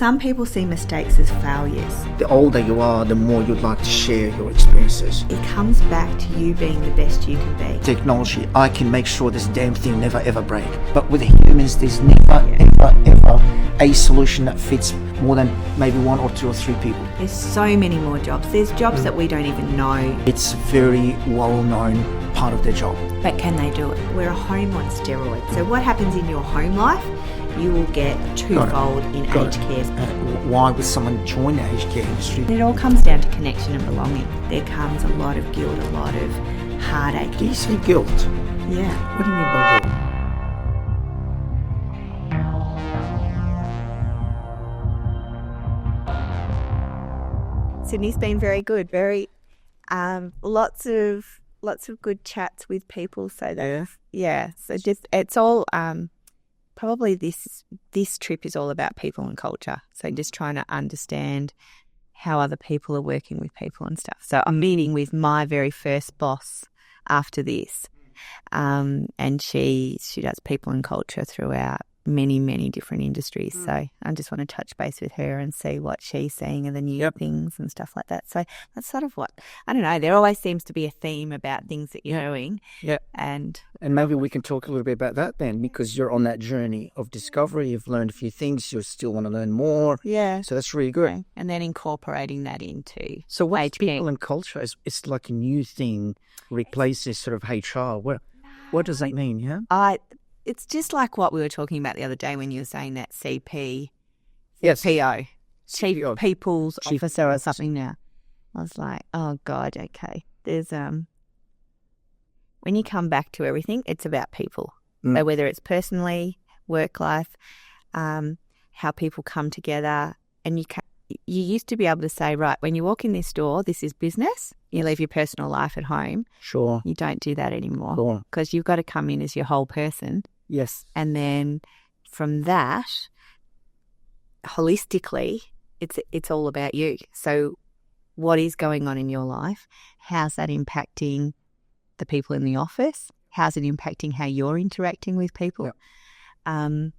some people see mistakes as failures. The older you are, the more you'd like to share your experiences. It comes back to you being the best you can be. Technology, I can make sure this damn thing never ever break. But with humans, there's never ever a solution that fits more than maybe one or two or three people. There's so many more jobs. There's jobs that we don't even know. It's a very well-known part of their job. But can they do it? We're a home on steroids. So what happens in your home life, you will get twofold in aged care. Why would someone join the aged care industry? It all comes down to connection and belonging. There comes a lot of guilt, a lot of heartache. Do you say guilt? Yeah. What do you mean by guilt? Sydney's been very good. Very, lots of good chats with people. So that's, So just it's all probably this trip is all about people and culture. So just trying to understand how other people are working with people and stuff. So I'm meeting with my very first boss after this, and she does people and culture throughout many different industries. So I just want to touch base with her and see what she's seeing and the new things and stuff like that. So that's sort of what, I don't know, there always seems to be a theme about things that you're doing. Yeah. And maybe we can talk a little bit about that then, because you're on that journey of discovery. You've learned a few things. You still want to learn more. Yeah. So that's really good. Okay. And then incorporating that into So what's HP. people and culture? It's like a new thing, replaces sort of HR. What does that mean, yeah? It's just like what we were talking about the other day when you were saying that CP, Yes. PO, Chief CPO. People's Chief Officer or something now. I was like, oh God, okay. There's when you come back to everything, it's about people. So whether it's personally, work life, how people come together, and you used to be able to say, right, when you walk in this door, this is business. You leave your personal life at home. Sure. You don't do that anymore. Sure. Because you've got to come in as your whole person. Yes. And then from that, holistically, it's all about you. So what is going on in your life? How's that impacting the people in the office? How's it impacting how you're interacting with people? Yep. And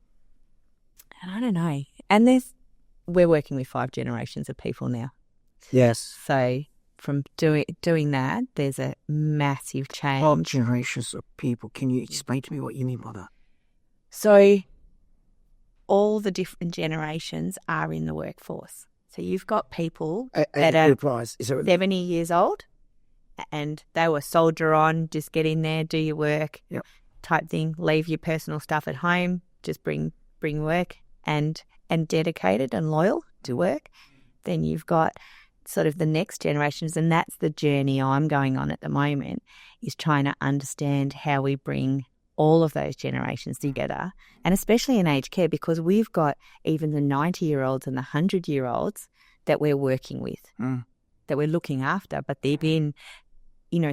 I don't know. And we're working with 5 generations of people now. Yes. So from doing that, there's a massive change. 5 generations of people. Can you explain to me what you mean by that? So all the different generations are in the workforce. So you've got people that are 70 years old and they were soldier on, just get in there, do your work type thing, leave your personal stuff at home, just bring work and dedicated and loyal to work. Then you've got sort of the next generations, and that's the journey I'm going on at the moment, is trying to understand how we bring all of those generations together, and especially in aged care, because we've got even the 90-year-olds and the 100-year-olds that we're working with, that we're looking after, but they've been,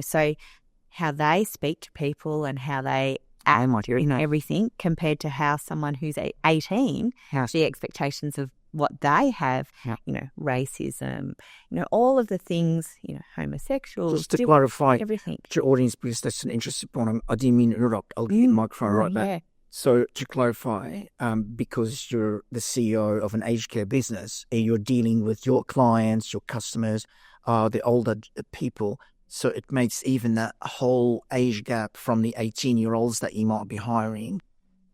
so how they speak to people and how they act, everything, compared to how someone who's 18, the expectations of what they have, racism, all of the things, homosexuals. Just to clarify, everything. To your audience, because that's an interesting point. I didn't mean to interrupt. I'll give you the microphone right back. So to clarify, because you're the CEO of an aged care business and you're dealing with your clients, your customers, the older people, so it makes even that whole age gap from the 18-year-olds that you might be hiring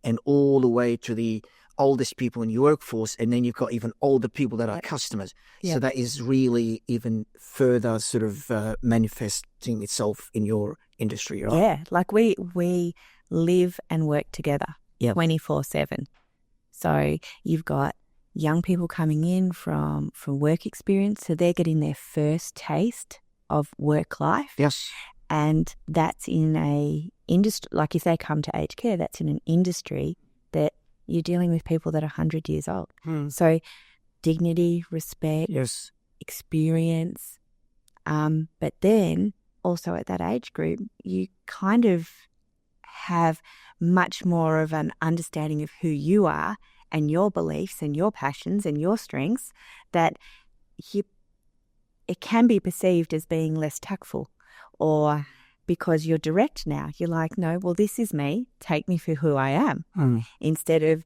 and all the way to the oldest people in your workforce, and then you've got even older people that are customers. Yeah. So that is really even further sort of manifesting itself in your industry, right? Yeah, like we live and work together 24/7. So you've got young people coming in from work experience, so they're getting their first taste of work life. Yes. And that's in a industry, like if they come to aged care, that's in an industry that you're dealing with people that are 100 years old. So dignity, respect, experience. But then also at that age group, you kind of have much more of an understanding of who you are and your beliefs and your passions and your strengths, that it can be perceived as being less tactful, or because you're direct now. You're like, no, well, this is me. Take me for who I am. Instead of,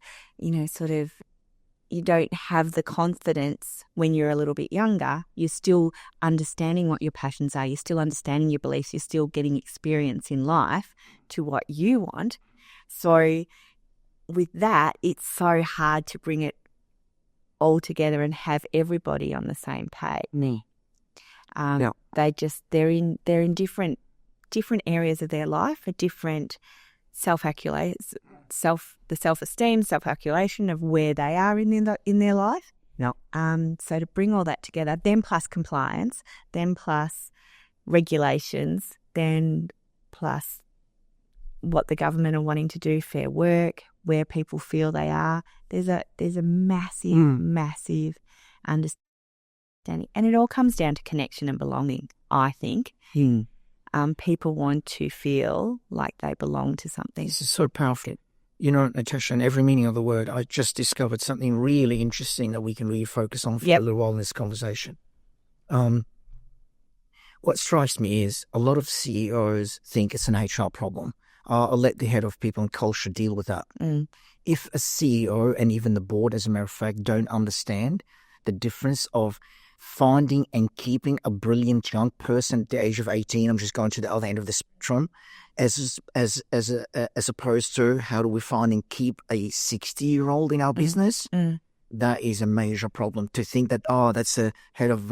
you don't have the confidence when you're a little bit younger. You're still understanding what your passions are. You're still understanding your beliefs. You're still getting experience in life to what you want. So with that, it's so hard to bring it all together and have everybody on the same page. They're in different areas of their life, a different self-esteem, self-calculation of where they are in their life. So to bring all that together, then plus compliance, then plus regulations, then plus what the government are wanting to do, fair work, where people feel they are. There's a massive understanding, and it all comes down to connection and belonging. I think people want to feel like they belong to something. This is so powerful. You know, Natasha, in every meaning of the word, I just discovered something really interesting that we can really focus on for a little while in this conversation. What strikes me is a lot of CEOs think it's an HR problem. I'll let the head of people and culture deal with that. If a CEO and even the board, as a matter of fact, don't understand the difference of finding and keeping a brilliant young person at the age of 18, I'm just going to the other end of the spectrum, as opposed to how do we find and keep a 60-year-old in our business, that is a major problem. To think that, that's a head of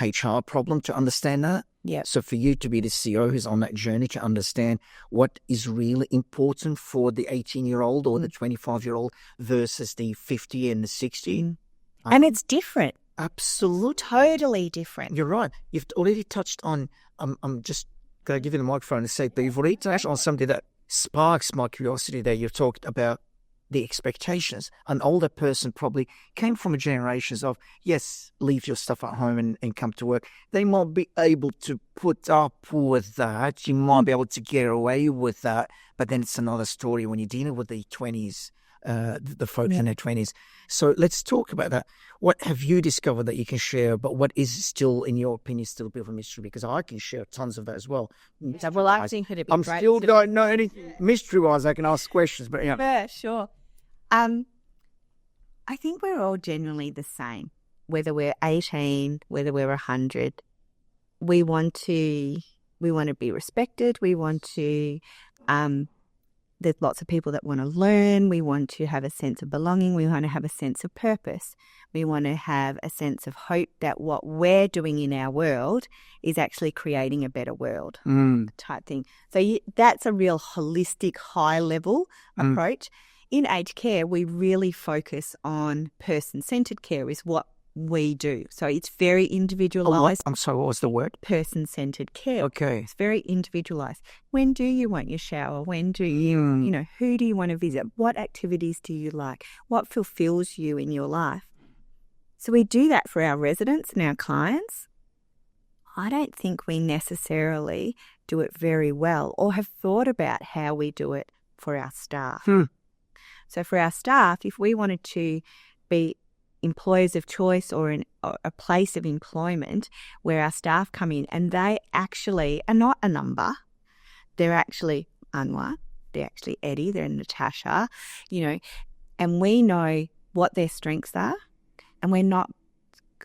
HR problem, to understand that. Yeah. So for you to be the CEO who's on that journey to understand what is really important for the 18-year-old or the 25-year-old versus the 50 and the 60. And it's different. Absolutely. Totally different. You're right. You've already touched on, I'm just going to give you the microphone and say, but you've already touched on something that sparks my curiosity there. You've talked about the expectations. An older person probably came from a generation of, yes, leave your stuff at home and come to work. They might be able to put up with that. You might be able to get away with that. But then it's another story when you're dealing with the 20s, the folks in their 20s. So let's talk about that. What have you discovered that you can share, but what is still, in your opinion, still a bit of a mystery? Because I can share tons of that as well. Well, I think it'd be I'm great. still don't know any mystery-wise. I can ask questions, but Yeah, sure. I think we're all genuinely the same, whether we're 18, whether we're 100. We want to be respected. We want to, there's lots of people that want to learn. We want to have a sense of belonging. We want to have a sense of purpose. We want to have a sense of hope that what we're doing in our world is actually creating a better world type thing. So that's a real holistic, high-level approach. In aged care, we really focus on person-centered care is what we do. So it's very individualized. I'm sorry, what was the word? Person-centered care. Okay. It's very individualized. When do you want your shower? When do you, who do you want to visit? What activities do you like? What fulfills you in your life? So we do that for our residents and our clients. I don't think we necessarily do it very well or have thought about how we do it for our staff. So for our staff, if we wanted to be employers of choice or in a place of employment where our staff come in and they actually are not a number, they're actually Anwar, they're actually Eddie, they're Natasha, and we know what their strengths are, and we're not,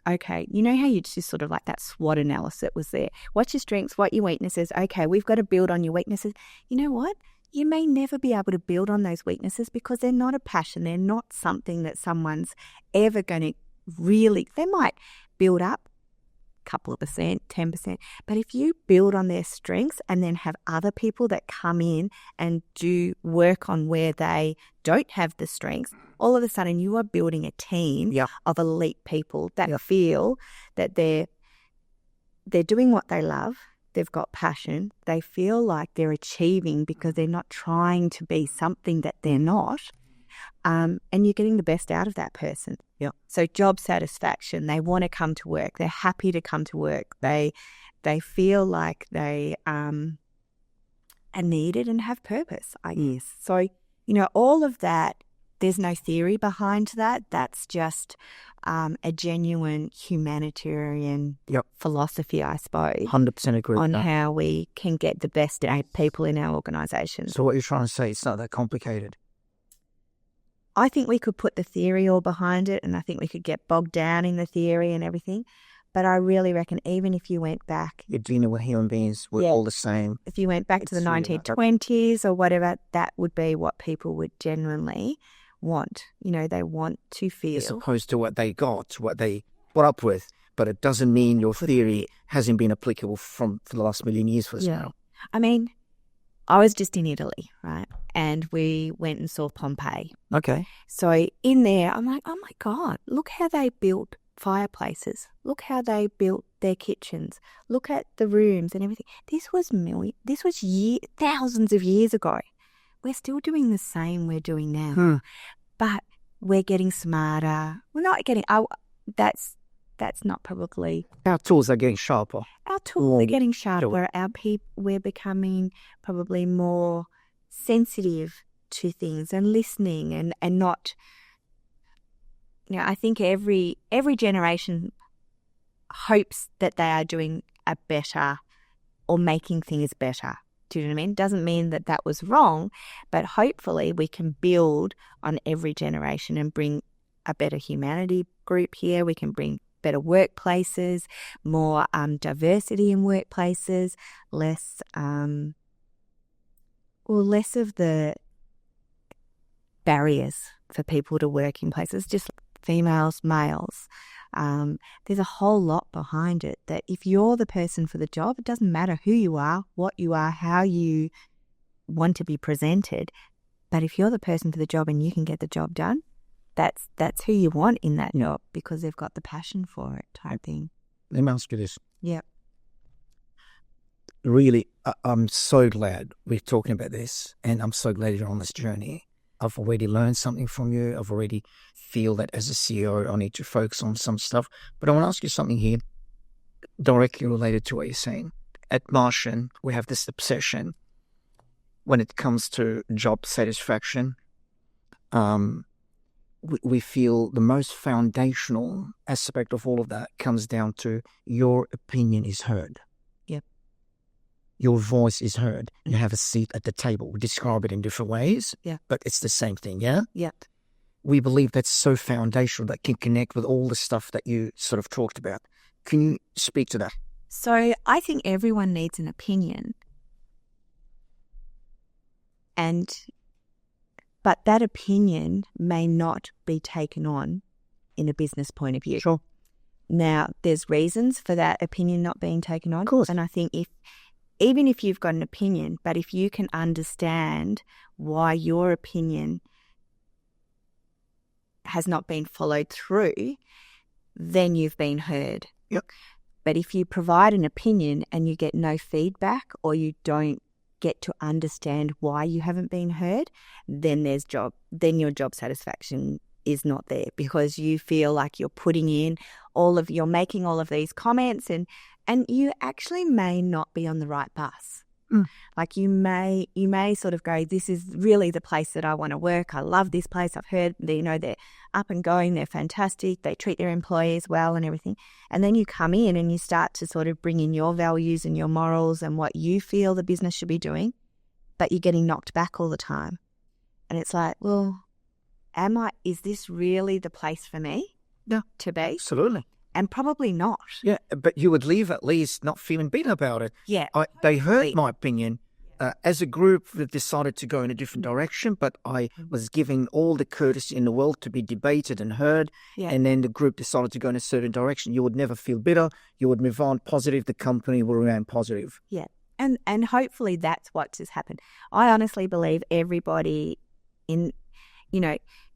okay, you know how you just sort of like that SWOT analysis was there. What's your strengths, what your weaknesses? Okay, we've got to build on your weaknesses. You know what? You may never be able to build on those weaknesses because they're not a passion. They're not something that someone's ever going to really, they might build up a couple of percent, 10%. But if you build on their strengths and then have other people that come in and do work on where they don't have the strengths, all of a sudden you are building a team of elite people that feel that they're doing what they love. They've got passion. They feel like they're achieving because they're not trying to be something that they're not. And you're getting the best out of that person. Yeah. So job satisfaction, they want to come to work. They're happy to come to work. They feel like they are needed and have purpose, I guess. So, all of that, there's no theory behind that. That's just a genuine humanitarian philosophy, I suppose. 100% agree on how we can get the best out of people in our organisation. So what you're trying to say, it's not that complicated? I think we could put the theory all behind it, and I think we could get bogged down in the theory and everything. But I really reckon even if you went back... You're dealing with human beings. We're all the same. If you went back to the 1920s or whatever, that would be what people would genuinely want. They want to feel... As opposed to what they got, what they put up with. But it doesn't mean your theory hasn't been applicable for the last million years for us now. I mean, I was just in Italy, right? And we went and saw Pompeii. Okay. So in there, I'm like, oh my God, look how they built fireplaces. Look how they built their kitchens. Look at the rooms and everything. This was thousands of years ago. We're still doing the same we're doing now. But we're getting smarter. We're not getting... That's not probably... Our tools are getting sharper. Our tools are getting sharper. We're becoming probably more sensitive to things and listening and not... I think every generation hopes that they are doing a better or making things better. Do you know what I mean? Doesn't mean that was wrong, but hopefully we can build on every generation and bring a better humanity group here. We can bring better workplaces, more diversity in workplaces, less of the barriers for people to work in places, just females, males. There's a whole lot behind it that if you're the person for the job, it doesn't matter who you are, what you are, how you want to be presented. But if you're the person for the job and you can get the job done, that's who you want in that job because they've got the passion for it type thing. Let me ask you this. Yeah. Really, I'm so glad we're talking about this, and I'm so glad you're on this journey. I've already learned something from you. I've already feel that as a CEO, I need to focus on some stuff. But I want to ask you something here directly related to what you're saying. At Martian, we have this obsession when it comes to job satisfaction. We feel the most foundational aspect of all of that comes down to your opinion is heard. Yep. Your voice is heard. You have a seat at the table. We describe it in different ways, but it's the same thing, yeah? Yep. We believe that's so foundational that can connect with all the stuff that you sort of talked about. Can you speak to that? So I think everyone needs an opinion. But that opinion may not be taken on in a business point of view. Sure. Now, there's reasons for that opinion not being taken on. Of course. And I think even if you've got an opinion, but if you can understand why your opinion has not been followed through, then you've been heard. Yep. But if you provide an opinion and you get no feedback or you don't get to understand why you haven't been heard, then your job satisfaction is not there because you feel like you're putting in you're making all of these comments and you actually may not be on the right bus. Like you may sort of go, this is really the place that I want to work. I love this place. I've heard, they're up and going. They're fantastic. They treat their employees well and everything. And then you come in and you start to sort of bring in your values and your morals and what you feel the business should be doing, but you're getting knocked back all the time. And it's like, well, is this really the place for me to be? Absolutely. And probably not. Yeah, but you would leave at least not feeling bitter about it. Yeah. They heard my opinion. As a group, we decided to go in a different direction, but I was given all the courtesy in the world to be debated and heard, and then the group decided to go in a certain direction. You would never feel bitter. You would move on positive. The company will remain positive. Yeah, and hopefully that's what has happened. I honestly believe everybody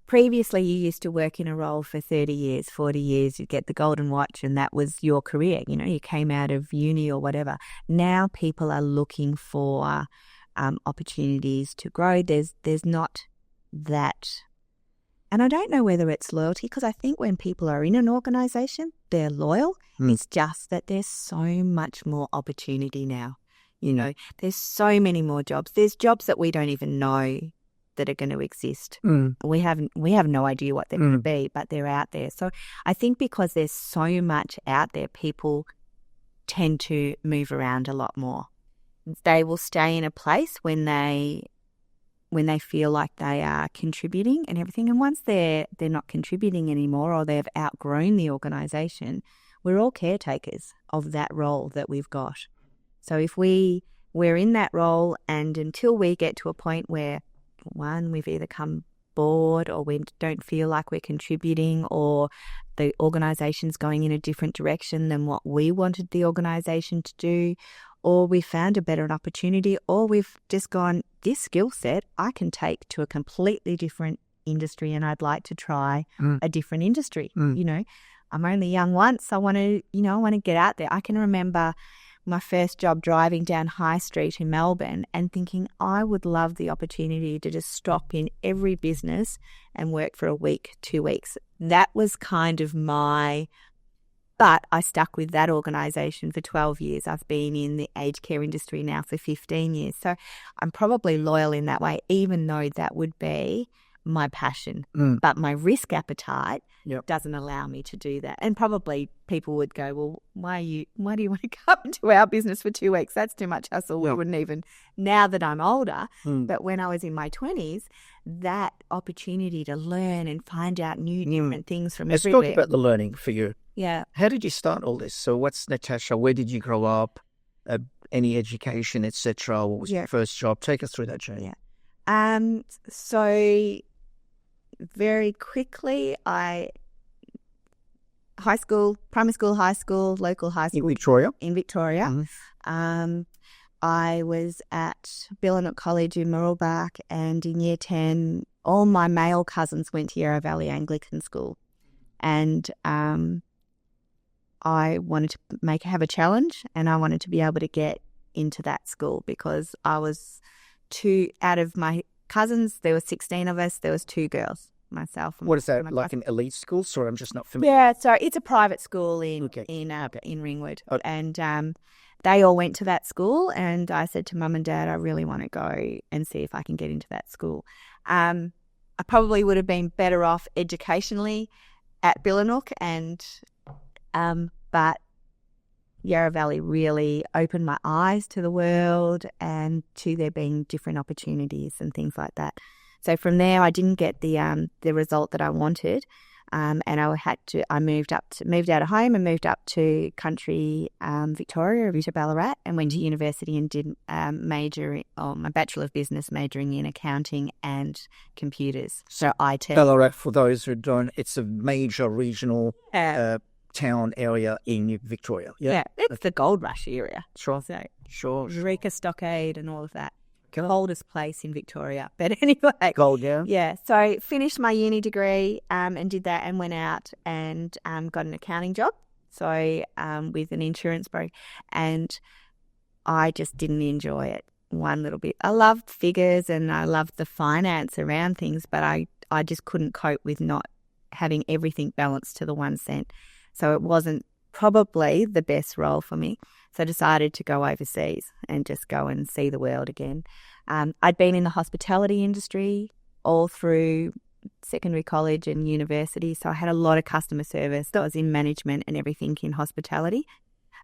previously, you used to work in a role for 30 years, 40 years, you'd get the golden watch and that was your career. You came out of uni or whatever. Now people are looking for opportunities to grow. There's not that. And I don't know whether it's loyalty because I think when people are in an organisation, they're loyal. It's just that there's so much more opportunity now. There's so many more jobs. There's jobs that we don't even know that are going to exist. We have no idea what they're going to be, but they're out there. So I think because there's so much out there, people tend to move around a lot more. They will stay in a place when they when they feel like they are contributing and everything. And once they're not contributing anymore or they've outgrown the organisation, we're all caretakers of that role that we've got. So if we're in that role, and until we get to a point where, one, we've either come bored or we don't feel like we're contributing, or the organisation's going in a different direction than what we wanted the organisation to do, or we found a better opportunity, or we've just gone, this skill set I can take to a completely different industry and I'd like to try a different industry. You know, I'm only young once. I want to get out there. I can remember my first job driving down High Street in Melbourne and thinking I would love the opportunity to just stop in every business and work for a week, 2 weeks. That was kind of but I stuck with that organisation for 12 years. I've been in the aged care industry now for 15 years. So I'm probably loyal in that way, even though that would be my passion. But my risk appetite doesn't allow me to do that. And probably people would go, well, why do you want to come into our business for 2 weeks? That's too much hassle. We wouldn't even, now that I'm older. But when I was in my 20s, that opportunity to learn and find out new different things from everywhere. Let's talk about the learning for you. Yeah. How did you start all this? So what's Natasha? Where did you grow up? Any education, etc.? What was your first job? Take us through that journey. Yeah. So very quickly, primary school, high school, local high school. In Victoria. I was at Billanook College in Mooroolbark, and in year 10, all my male cousins went to Yarra Valley Anglican School. And I wanted to have a challenge, and I wanted to be able to get into that school because I was out of my cousins, there were 16 of us, there was 2 girls, myself. And what is that, like an elite school? Sorry, I'm just not familiar. Yeah, so it's a private school in Ringwood. Okay. And they all went to that school, and I said to Mum and Dad, I really want to go and see if I can get into that school. I probably would have been better off educationally at Billanook, but Yarra Valley really opened my eyes to the world and to there being different opportunities and things like that. So from there, I didn't get the result that I wanted, and I moved out of home and moved up to country Victoria, to Ballarat, and went to university and did my Bachelor of Business, majoring in accounting and computers. So IT. Ballarat, for those who don't, it's a major regional town area in Victoria. Yeah, it's the Gold Rush area. Sure. So, sure. Eureka Stockade and all of that. Coldest place in Victoria. But anyway. Gold, yeah. Yeah. So finished my uni degree and did that and went out and got an accounting job. So with an insurance broker. And I just didn't enjoy it one little bit. I loved figures and I loved the finance around things, but I just couldn't cope with not having everything balanced to the 1 cent. So it wasn't probably the best role for me. So I decided to go overseas and just go and see the world again. I'd been in the hospitality industry all through secondary college and university, so I had a lot of customer service. I was in management and everything in hospitality.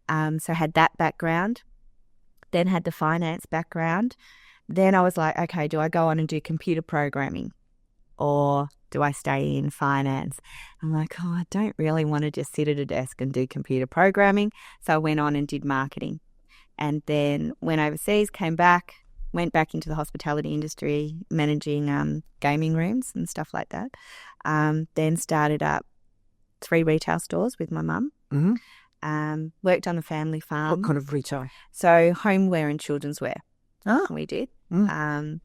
So I had that background, then had the finance background. Then I was like, okay, do I go on and do computer programming or do I stay in finance? I'm like, I don't really want to just sit at a desk and do computer programming. So I went on and did marketing. And then went overseas, came back, went back into the hospitality industry, managing gaming rooms and stuff like that. Then started up 3 retail stores with my mum. Worked on a family farm. What kind of retail? So homeware and children's wear. Oh. We did. So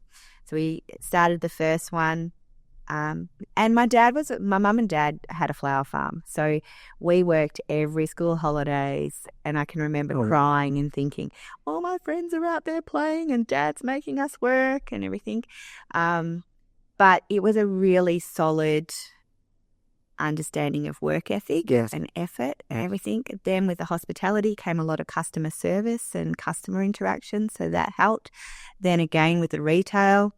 we started the first one. And my mum and dad had a flower farm. So we worked every school holidays, and I can remember crying and thinking, all my friends are out there playing and dad's making us work and everything. But it was a really solid understanding of work ethic and effort and everything. Then with the hospitality came a lot of customer service and customer interaction, so that helped. Then again with the retail,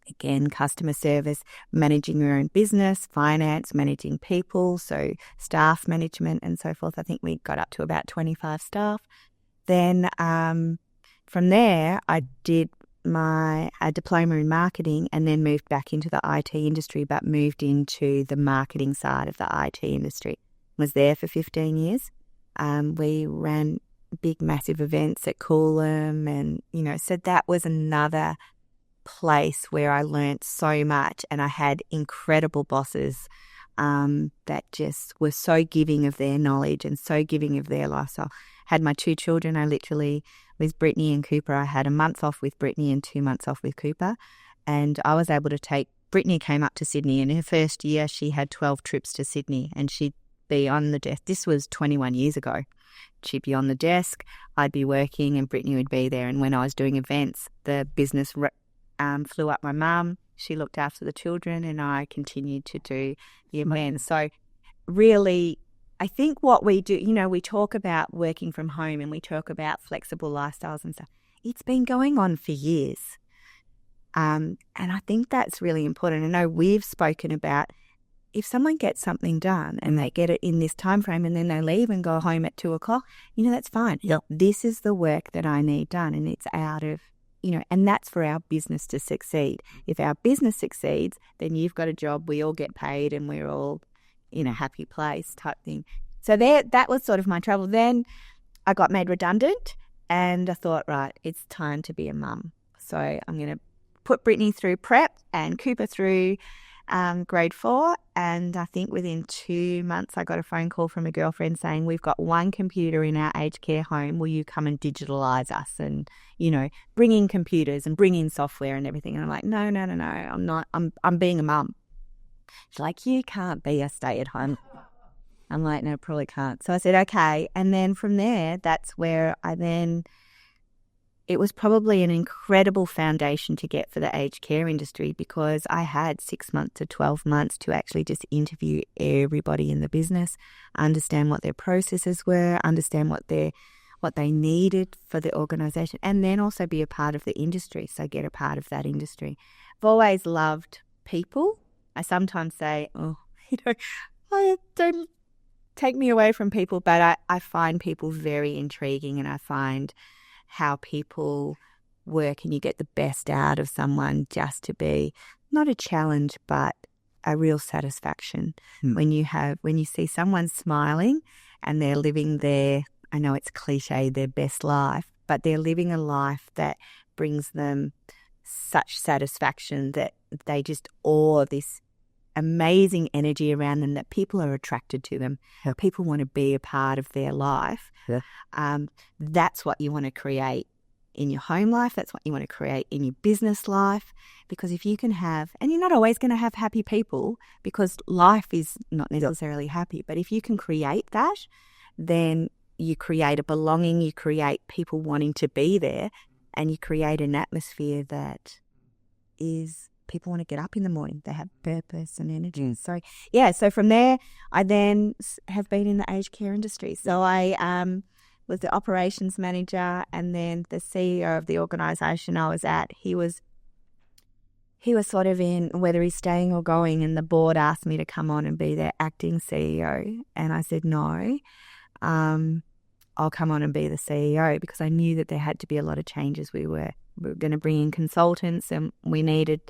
again, customer service, managing your own business, finance, managing people, so staff management and so forth. I think we got up to about 25 staff. Then from there, I did a diploma in marketing and then moved back into the IT industry, but moved into the marketing side of the IT industry. Was there for 15 years. We ran big, massive events at Coolum and, so that was another place where I learnt so much, and I had incredible bosses that just were so giving of their knowledge and so giving of their lifestyle. Had my 2 children. I literally, with Brittany and Cooper, I had a month off with Brittany and 2 months off with Cooper, and I was able to take, Brittany came up to Sydney, and in her first year she had 12 trips to Sydney, and she'd be on the desk. This was 21 years ago. She'd be on the desk, I'd be working, and Brittany would be there. And when I was doing events, the business flew up my mum. She looked after the children, and I continued to do the events. So really, I think what we do, we talk about working from home and we talk about flexible lifestyles and stuff. It's been going on for years. And I think that's really important. I know we've spoken about if someone gets something done and they get it in this time frame and then they leave and go home at 2:00, that's fine. Yep. This is the work that I need done, and it's out of, and that's for our business to succeed. If our business succeeds, then you've got a job, we all get paid, and we're all in a happy place type thing. So that was sort of my travel. Then I got made redundant, and I thought, right, it's time to be a mum. So I'm going to put Brittany through prep and Cooper through grade 4, and I think within 2 months I got a phone call from a girlfriend saying, we've got 1 computer in our aged care home, will you come and digitalise us and bring in computers and bring in software and everything? And I'm like, no, I'm not, I'm being a mum. She's like, you can't be a stay-at-home. I'm like, no, probably can't. So I said, okay. And then from there, that's where it was probably an incredible foundation to get for the aged care industry, because I had 6 months to 12 months to actually just interview everybody in the business, understand what their processes were, understand what they needed for the organisation, and then also be a part of the industry, so get a part of that industry. I've always loved people. I sometimes say, I don't take me away from people, but I find people very intriguing, and I find how people work, and you get the best out of someone just to be not a challenge but a real satisfaction. When you see someone smiling and they're living their, I know it's cliche, their best life, but they're living a life that brings them such satisfaction that they just awe this amazing energy around them, that people are attracted to them. Yep. People want to be a part of their life. Yeah. That's what you want to create in your home life. That's what you want to create in your business life. Because if you can have, and you're not always going to have happy people, because life is not necessarily happy, but if you can create that, then you create a belonging, you create people wanting to be there, and you create an atmosphere that is, people want to get up in the morning. They have purpose and energy. So from there, I then have been in the aged care industry. So I was the operations manager, and then the CEO of the organisation I was at, he was sort of in whether he's staying or going, and the board asked me to come on and be their acting CEO. And I said, no, I'll come on and be the CEO, because I knew that there had to be a lot of changes. We were going to bring in consultants, and we needed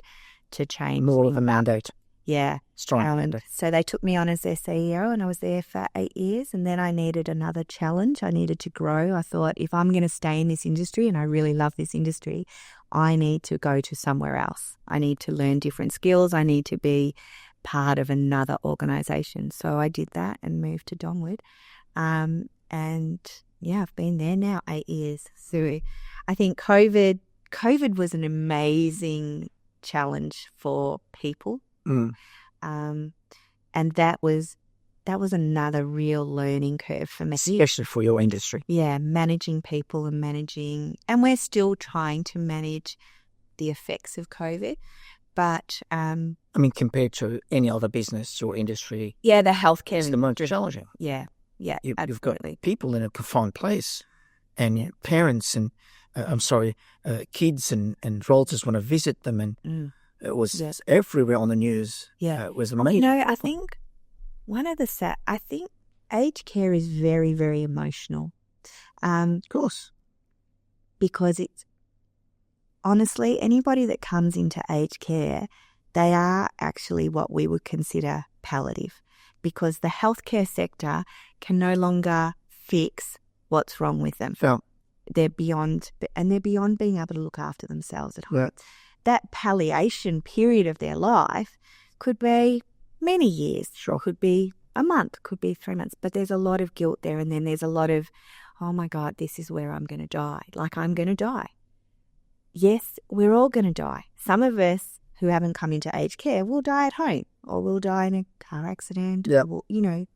to change. More of a mandate. Yeah. Strong mandate. So they took me on as their CEO, and I was there for 8 years, and then I needed another challenge. I needed to grow. I thought, if I'm going to stay in this industry, and I really love this industry, I need to go to somewhere else. I need to learn different skills. I need to be part of another organisation. So I did that and moved to Donwood. And yeah, I've been there now 8 years. So I think COVID was an amazing challenge for people. And that was another real learning curve for me. Especially for your industry. Yeah, managing people and we're still trying to manage the effects of COVID. But compared to any other business or industry. Yeah, the healthcare is the most challenging. Yeah, You've got people in a confined place, and parents and kids and relatives want to visit them, and it was everywhere on the news. Yeah, it was amazing. I think I think aged care is very, very emotional. Of course, because honestly, anybody that comes into aged care, they are actually what we would consider palliative, because the healthcare sector can no longer fix what's wrong with them. Yeah. They're beyond being able to look after themselves at home. Yeah. That palliation period of their life could be many years. Sure. Could be a month, could be 3 months. But there's a lot of guilt there, and then there's a lot of, oh my God, this is where I'm going to die. Like, I'm going to die. Yes, we're all going to die. Some of us who haven't come into aged care will die at home, or will die in a car accident, or,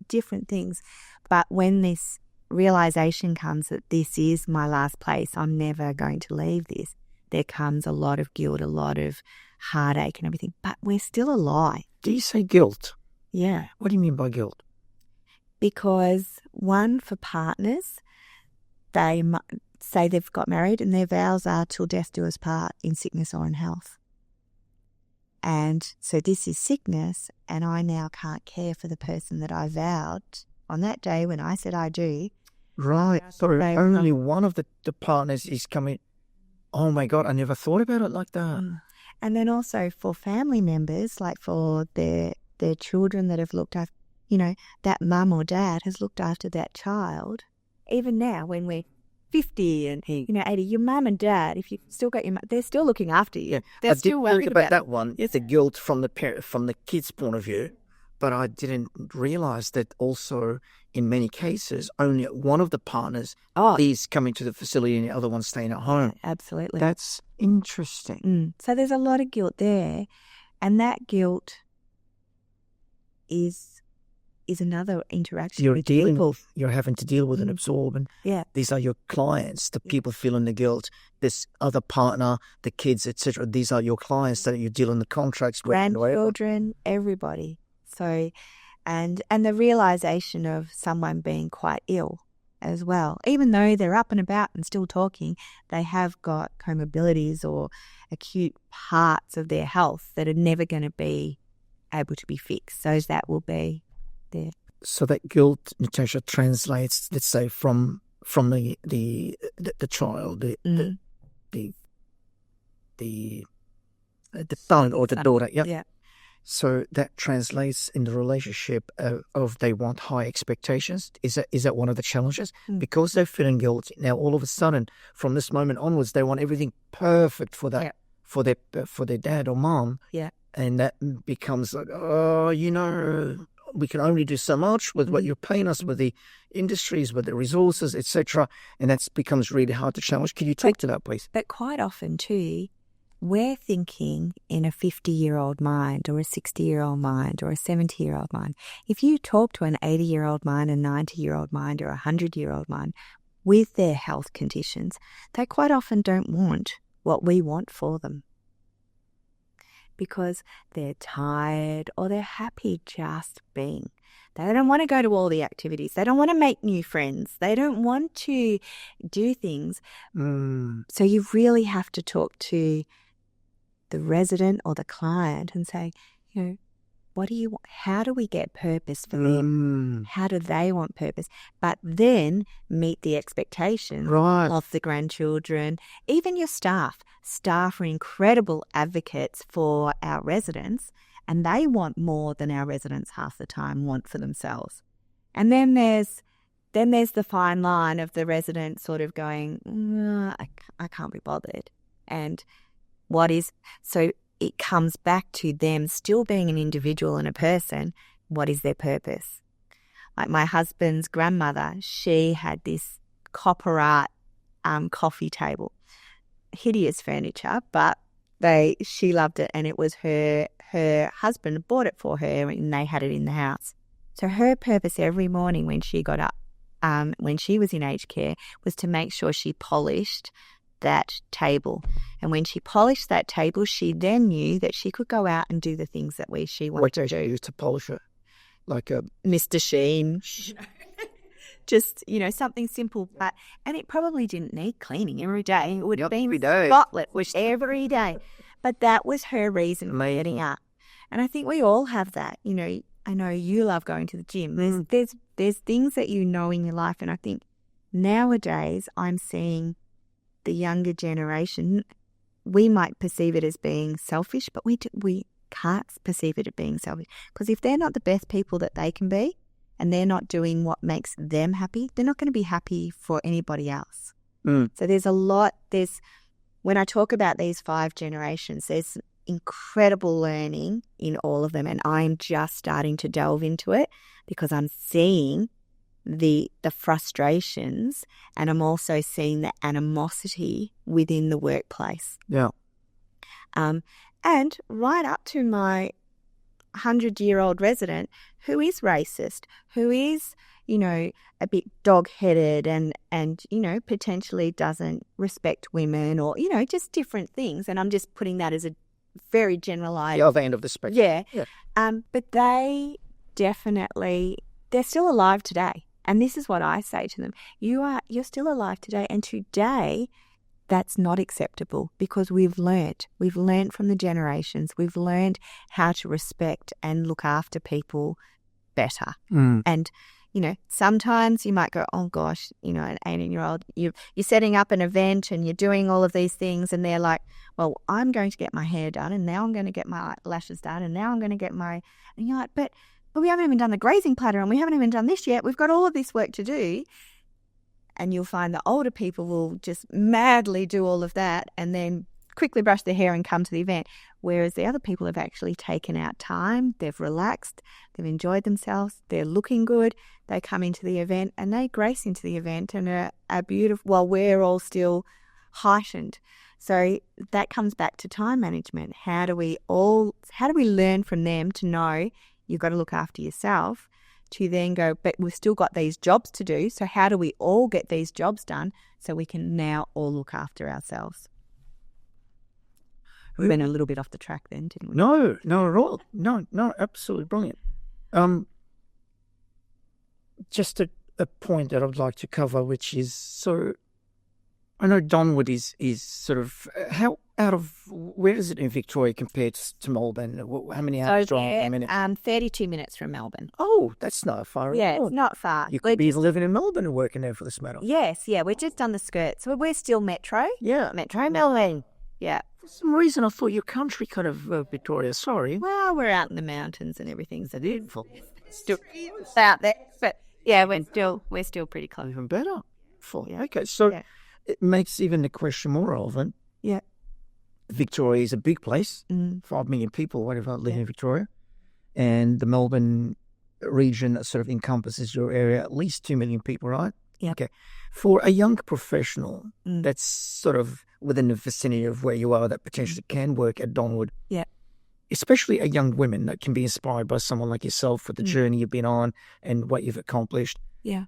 different things. But when this realization comes that this is my last place, I'm never going to leave this, there comes a lot of guilt, a lot of heartache and everything. But we're still alive. Do you say guilt? Yeah. What do you mean by guilt? Because one, for partners, they say they've got married and their vows are till death do us part, in sickness or in health. And so this is sickness, and I now can't care for the person that I vowed on that day when I said I do. Right. So only one of the partners is coming. Oh my God, I never thought about it like that. And then also for family members, like for their children that have looked after, that mum or dad has looked after that child. Even now when we're 50 and 80, your mum and dad, if you still got your mum, they're still looking after you. Yeah. They're still worried about that one. It's the guilt from the kid's point of view. But I didn't realize that also in many cases, only one of the partners is coming to the facility and the other one's staying at home. Absolutely. That's interesting. So there's a lot of guilt there. And that guilt is another interaction with people. You're having to deal with and absorb. And these are your clients, the people feeling the guilt, this other partner, the kids, etc. These are your clients that you're dealing the contracts with. Grandchildren, everybody. So, and the realization of someone being quite ill as well, even though they're up and about and still talking, they have got comorbidities or acute parts of their health that are never going to be able to be fixed. So that will be there. So that guilt, Natasha, translates, let's say, from the child, the son or the daughter. Yeah. So that translates in the relationship of they want high expectations. Is that one of the challenges? Because they're feeling guilty now, all of a sudden, from this moment onwards, they want everything perfect for that for their dad or mom. Yeah, and that becomes like, we can only do so much with what you're paying us, with the industries, with the resources, etc. And that becomes really hard to challenge. Can you talk to that, please? But quite often too, we're thinking in a 50-year-old mind or a 60-year-old mind or a 70-year-old mind. If you talk to an 80-year-old mind, a 90-year-old mind or a 100-year-old mind with their health conditions, they quite often don't want what we want for them because they're tired or they're happy just being. They don't want to go to all the activities. They don't want to make new friends. They don't want to do things. So you really have to talk to the resident or the client and say, what do you want? How do we get purpose for them? How do they want purpose? But then meet the expectations of the grandchildren, even your staff. Staff are incredible advocates for our residents, and they want more than our residents half the time want for themselves. And then there's the fine line of the resident sort of going, I can't be bothered. And so it comes back to them still being an individual and a person. What is their purpose? Like my husband's grandmother, she had this copper art coffee table. Hideous furniture, but she loved it, and it was her husband bought it for her, and they had it in the house. So her purpose every morning when she got up, when she was in aged care, was to make sure she polished that table. And when she polished that table, she then knew that she could go out and do the things that she wanted to do. What used to polish it? Like a Mr. Sheen. Just, something simple. And it probably didn't need cleaning every day. It would have been spotless every day. But that was her reason for getting up. And I think we all have that. I know you love going to the gym. There's things that in your life. And I think nowadays I'm seeing the younger generation we might perceive it as being selfish, but we can't perceive it as being selfish, because if they're not the best people that they can be and they're not doing what makes them happy, they're not going to be happy for anybody else. So there's a lot, when I talk about these 5 generations, there's incredible learning in all of them, and I'm just starting to delve into it because I'm seeing the frustrations, and I'm also seeing the animosity within the workplace. Yeah. And right up to my 100-year-old resident who is racist, who is, a bit dog-headed and potentially doesn't respect women, or, just different things. And I'm just putting that as a very generalized. The other end of the spectrum. Yeah. But they're still alive today. And this is what I say to them. You're still alive today. And today, that's not acceptable, because we've learnt from the generations. We've learned how to respect and look after people better. And, sometimes you might go, oh gosh, an 18-year-old, you're setting up an event and you're doing all of these things, and they're like, well, I'm going to get my hair done, and now I'm going to get my lashes done, and now I'm going to get and you're like, but we haven't even done the grazing platter, and we haven't even done this yet. We've got all of this work to do. And you'll find the older people will just madly do all of that and then quickly brush their hair and come to the event. Whereas the other people have actually taken out time, they've relaxed, they've enjoyed themselves, they're looking good, they come into the event and they grace into the event and are beautiful while we're all still heightened. So that comes back to time management. How do we learn from them to know you've got to look after yourself, to then go, but we've still got these jobs to do, so how do we all get these jobs done so we can now all look after ourselves? We went a little bit off the track then, didn't we? No, not at all. No, absolutely brilliant. Just a point that I'd like to cover, which is, so I know Donwood is sort of, where is it in Victoria compared to Melbourne? How many hours drive? 32 minutes from Melbourne. Oh, that's not far at all. Yeah, it's not far. You could be living in Melbourne and working there for this matter. Yes, yeah, we're just on the skirts. So we're still Metro. Yeah. Metro Melbourne. Yeah. For some reason, I thought your country kind of Victoria. Sorry. Well, we're out in the mountains and everything's so beautiful. Still out there, but yeah, we're still pretty close. Even better. Yeah, okay, so it makes even the question more relevant. Yeah. Victoria is a big place, 5 million people, whatever, live in Victoria. And the Melbourne region sort of encompasses your area, at least 2 million people, right? Yeah. Okay. For a young professional that's sort of within the vicinity of where you are that potentially can work at Donwood, especially a young woman that can be inspired by someone like yourself with the journey you've been on and what you've accomplished. Yeah.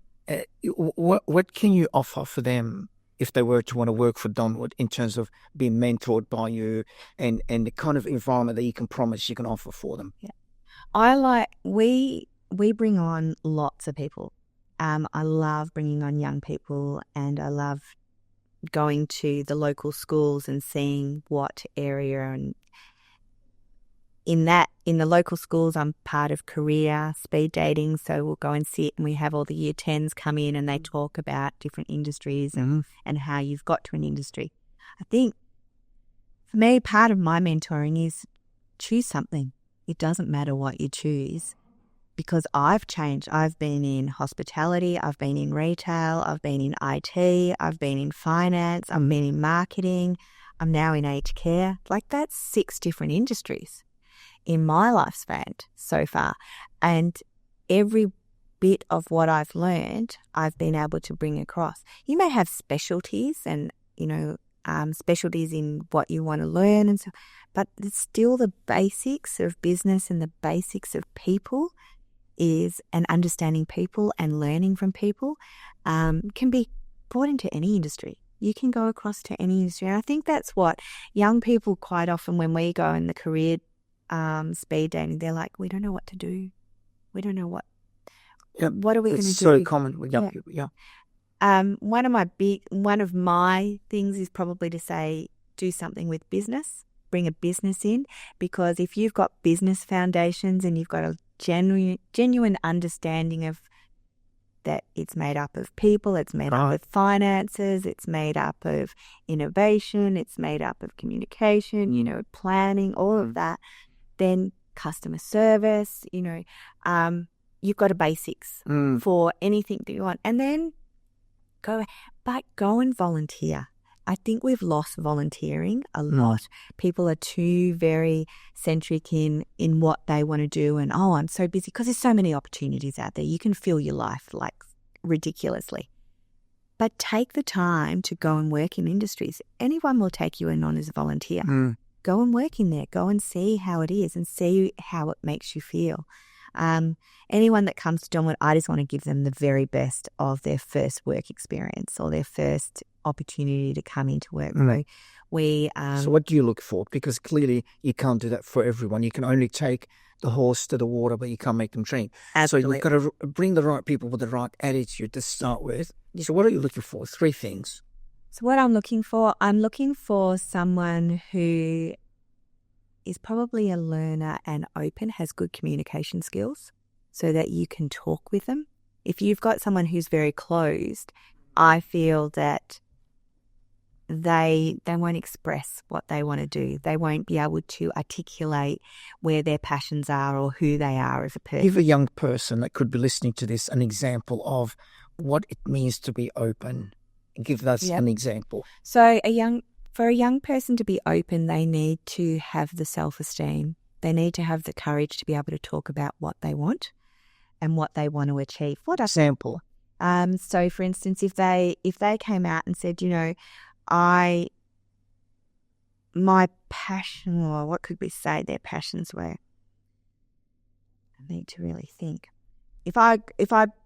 What can you offer for them if they were to want to work for Donwood in terms of being mentored by you and the kind of environment that you can promise you can offer for them? Yeah. We bring on lots of people. I love bringing on young people, and I love going to the local schools and seeing what area. And in the local schools, I'm part of career speed dating. So we'll go and sit and we have all the year 10s come in and they talk about different industries and how you've got to an industry. I think for me, part of my mentoring is choose something. It doesn't matter what you choose, because I've changed. I've been in hospitality, I've been in retail, I've been in IT, I've been in finance, I've been in marketing, I'm now in aged care. Like, that's 6 different industries in my lifespan so far. And every bit of what I've learned, I've been able to bring across. You may have specialties and, specialties in what you want to learn, and so, but it's still the basics of business and the basics of people is, and understanding people and learning from people can be brought into any industry. You can go across to any industry. And I think that's what young people quite often, when we go in the career speed dating, they're like, we don't know what to do. We don't know what are we going to do? It's so common with young people, One of my things is probably to say, do something with business, bring a business in, because if you've got business foundations and you've got a genuine understanding of that it's made up of people, it's made up of finances, it's made up of innovation, it's made up of communication, planning, all of that, then customer service, you've got a basics for anything that you want. And then go and volunteer. I think we've lost volunteering a lot. People are too very centric in what they want to do, and I'm so busy, because there's so many opportunities out there. You can fill your life like ridiculously. But take the time to go and work in industries. Anyone will take you in on as a volunteer. Go and work in there. Go and see how it is and see how it makes you feel. Anyone that comes to Donwood, I just want to give them the very best of their first work experience or their first opportunity to come into work. So what do you look for? Because clearly you can't do that for everyone. You can only take the horse to the water, but you can't make them drink. Absolutely. So you've got to bring the right people with the right attitude to start with. So what are you looking for? 3 things. So what I'm looking for someone who is probably a learner and open, has good communication skills so that you can talk with them. If you've got someone who's very closed, I feel that they won't express what they want to do. They won't be able to articulate where their passions are or who they are as a person. Give a young person that could be listening to this an example of what it means to be open. Give us an example. So for a young person to be open, they need to have the self-esteem. They need to have the courage to be able to talk about what they want and what they want to achieve. What example? So, for instance, if they came out and said, my passion, or what could we say their passions were? I need to really think. If I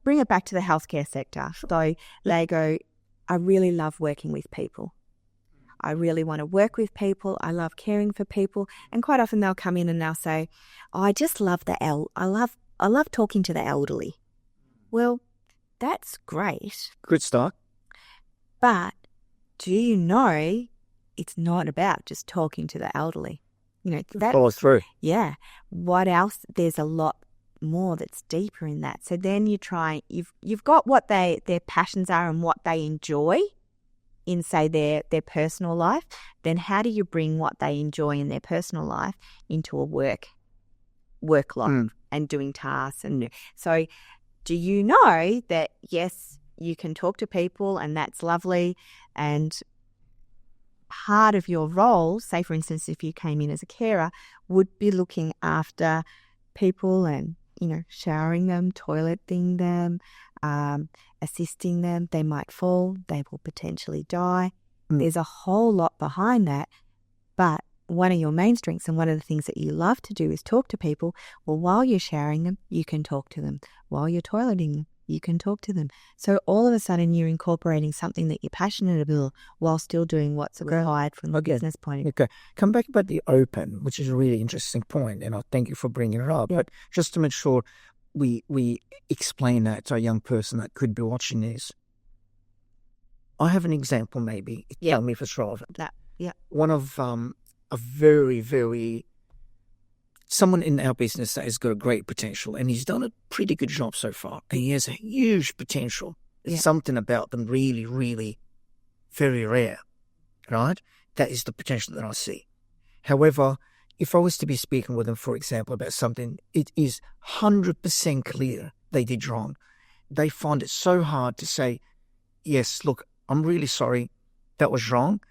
bring it back to the healthcare sector, so they go, I really love working with people. I really want to work with people. I love caring for people. And quite often they'll come in and they'll say, I just love I love talking to the elderly. Well, that's great. Good start. But do you know it's not about just talking to the elderly? That follows through. Yeah. What else? There's a lot more that's deeper in that. So then you've got what their passions are and what they enjoy in, say, their personal life. Then how do you bring what they enjoy in their personal life into a work life and doing tasks? And so do you know that, yes, you can talk to people and that's lovely, and part of your role, say for instance if you came in as a carer, would be looking after people and showering them, toileting them, assisting them. They might fall, they will potentially die. There's a whole lot behind that, but one of your main strengths and one of the things that you love to do is talk to people. Well, while you're showering them, you can talk to them. While you're toileting them, you can talk to them. So all of a sudden you're incorporating something that you're passionate about while still doing what's required from a business point of view. Okay. Come back about the open, which is a really interesting point, and I thank you for bringing it up. Yeah. But just to make sure we explain that to a young person that could be watching this, I have an example maybe. Tell me if it's relevant. One of a very, very... someone in our business that has got a great potential, and he's done a pretty good job so far, and he has a huge potential. There's something about them really, really very rare, right? That is the potential that I see. However, if I was to be speaking with them, for example, about something, it is 100% clear they did wrong. They find it so hard to say, yes, look, I'm really sorry, that was wrong.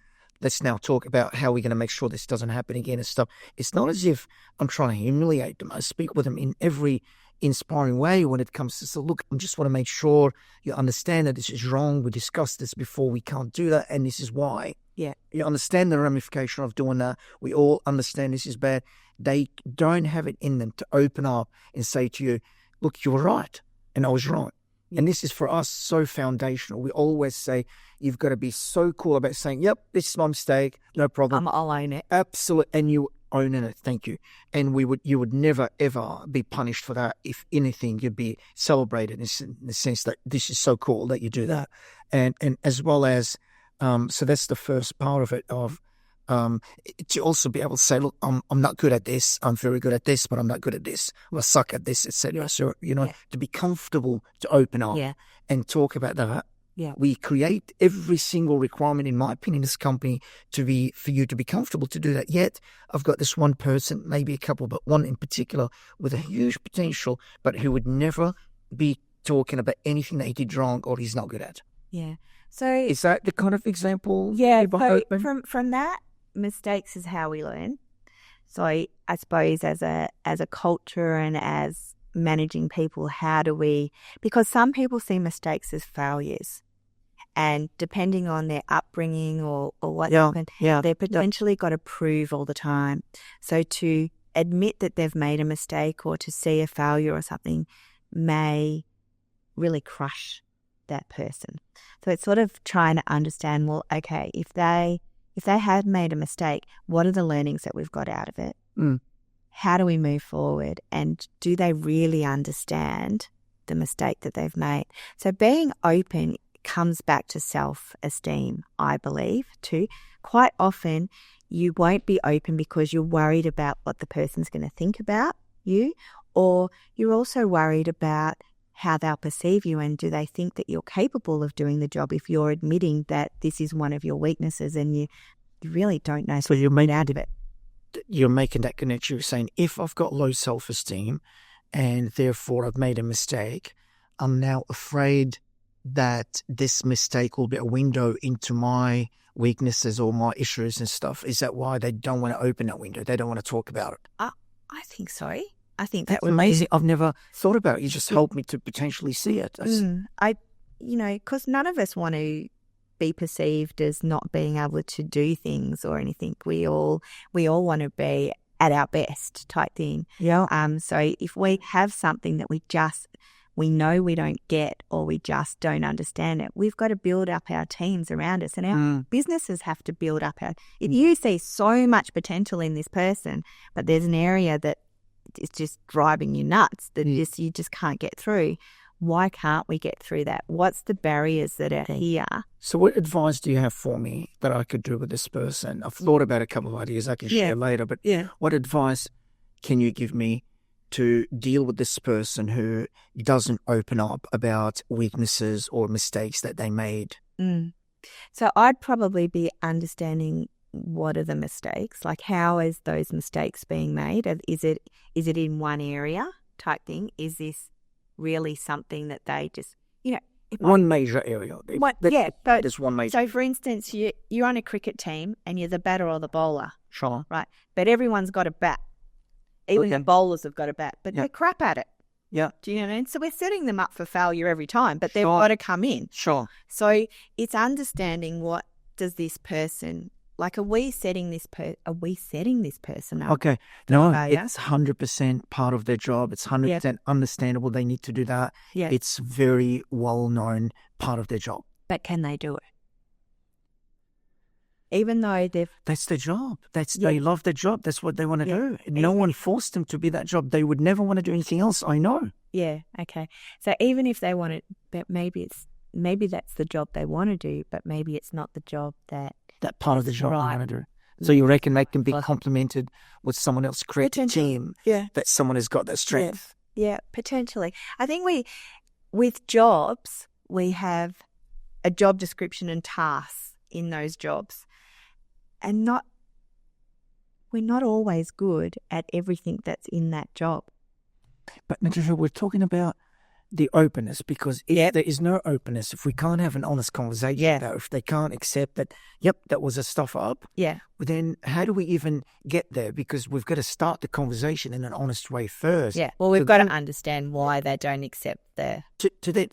Let's now talk about how we're going to make sure this doesn't happen again and stuff. It's not as if I'm trying to humiliate them. I speak with them in every inspiring way when it comes to, so look, I just want to make sure you understand that this is wrong. We discussed this before. We can't do that, and this is why. Yeah. You understand the ramification of doing that. We all understand this is bad. They don't have it in them to open up and say to you, look, you were right, and I was wrong. And this is for us so foundational. We always say you've got to be so cool about saying, yep, this is my mistake, no problem. I'll own it. Absolutely. And you owning it, thank you. And you would never, ever be punished for that. If anything, you'd be celebrated in the sense that this is so cool that you do that. And as well as, so that's the first part of it, of to also be able to say, look, I'm not good at this. I'm very good at this, but I'm not good at this. I suck at this, etc. So, to be comfortable to open up and talk about that. Yeah. We create every single requirement, in my opinion, in this company for you to be comfortable to do that. Yet I've got this one person, maybe a couple, but one in particular with a huge potential, but who would never be talking about anything that he did wrong or he's not good at. Yeah. So is that the kind of example? Yeah. So from that, mistakes is how we learn. So I suppose as a culture and as managing people, how do we? Because some people see mistakes as failures. And depending on their upbringing or what happened, they're potentially got to prove all the time. So to admit that they've made a mistake or to see a failure or something may really crush that person. So it's sort of trying to understand, well, okay, if they have made a mistake, what are the learnings that we've got out of it? How do we move forward? And do they really understand the mistake that they've made? So being open comes back to self-esteem, I believe, too. Quite often you won't be open because you're worried about what the person's going to think about you, or you're also worried about how they'll perceive you and do they think that you're capable of doing the job if you're admitting that this is one of your weaknesses and you really don't know. So you're made out of it. You're making that connection. You're saying, if I've got low self-esteem and therefore I've made a mistake, I'm now afraid that this mistake will be a window into my weaknesses or my issues and stuff. Is that why they don't want to open that window? They don't want to talk about it? I think so. I think that's amazing. I've never thought about it. You just helped me to potentially see it. Because none of us want to be perceived as not being able to do things or anything. We all want to be at our best type thing. Yeah. So if we have something that we know we don't get or we just don't understand it, we've got to build up our teams around us and our businesses have to build up if you see so much potential in this person, but there's an area that is just driving you nuts that you just can't get through. Why can't we get through that? What's the barriers that are here? So what advice do you have for me that I could do with this person? I've thought about a couple of ideas I can share later, but what advice can you give me to deal with this person who doesn't open up about weaknesses or mistakes that they made? So I'd probably be understanding what are the mistakes, like how is those mistakes being made? Is it in one area type thing? Is this really something that they just, one major area? There's one major. So for instance, you're on a cricket team and you're the batter or the bowler. Sure. Right. But everyone's got a bat. Even the bowlers have got a bat, but they're crap at it. Yeah. Do you know what I mean? So we're setting them up for failure every time, but they've got to come in. Sure. So it's understanding what does this person, like, are we setting this person up? Okay. No, it's 100% part of their job. It's 100% understandable. They need to do that. Yeah. It's very well-known part of their job. But can they do it? Even though that's their job. They love their job. That's what they want to do. No one forced them to be that job. They would never want to do anything else. I know. Yeah. Okay. So even if they want it, but maybe that's the job they want to do, but maybe it's not the job that part of the job they want to do. So you reckon they can be complemented with someone else, create a team that someone has got that strength? Yeah, potentially. I think with jobs, we have a job description and tasks in those jobs. And we're not always good at everything that's in that job. But Natasha, we're talking about the openness, because if there is no openness, if we can't have an honest conversation about it, if they can't accept that, that was a stuff up, then how do we even get there? Because we've got to start the conversation in an honest way first. Yeah, well, we've got to understand why they don't accept the...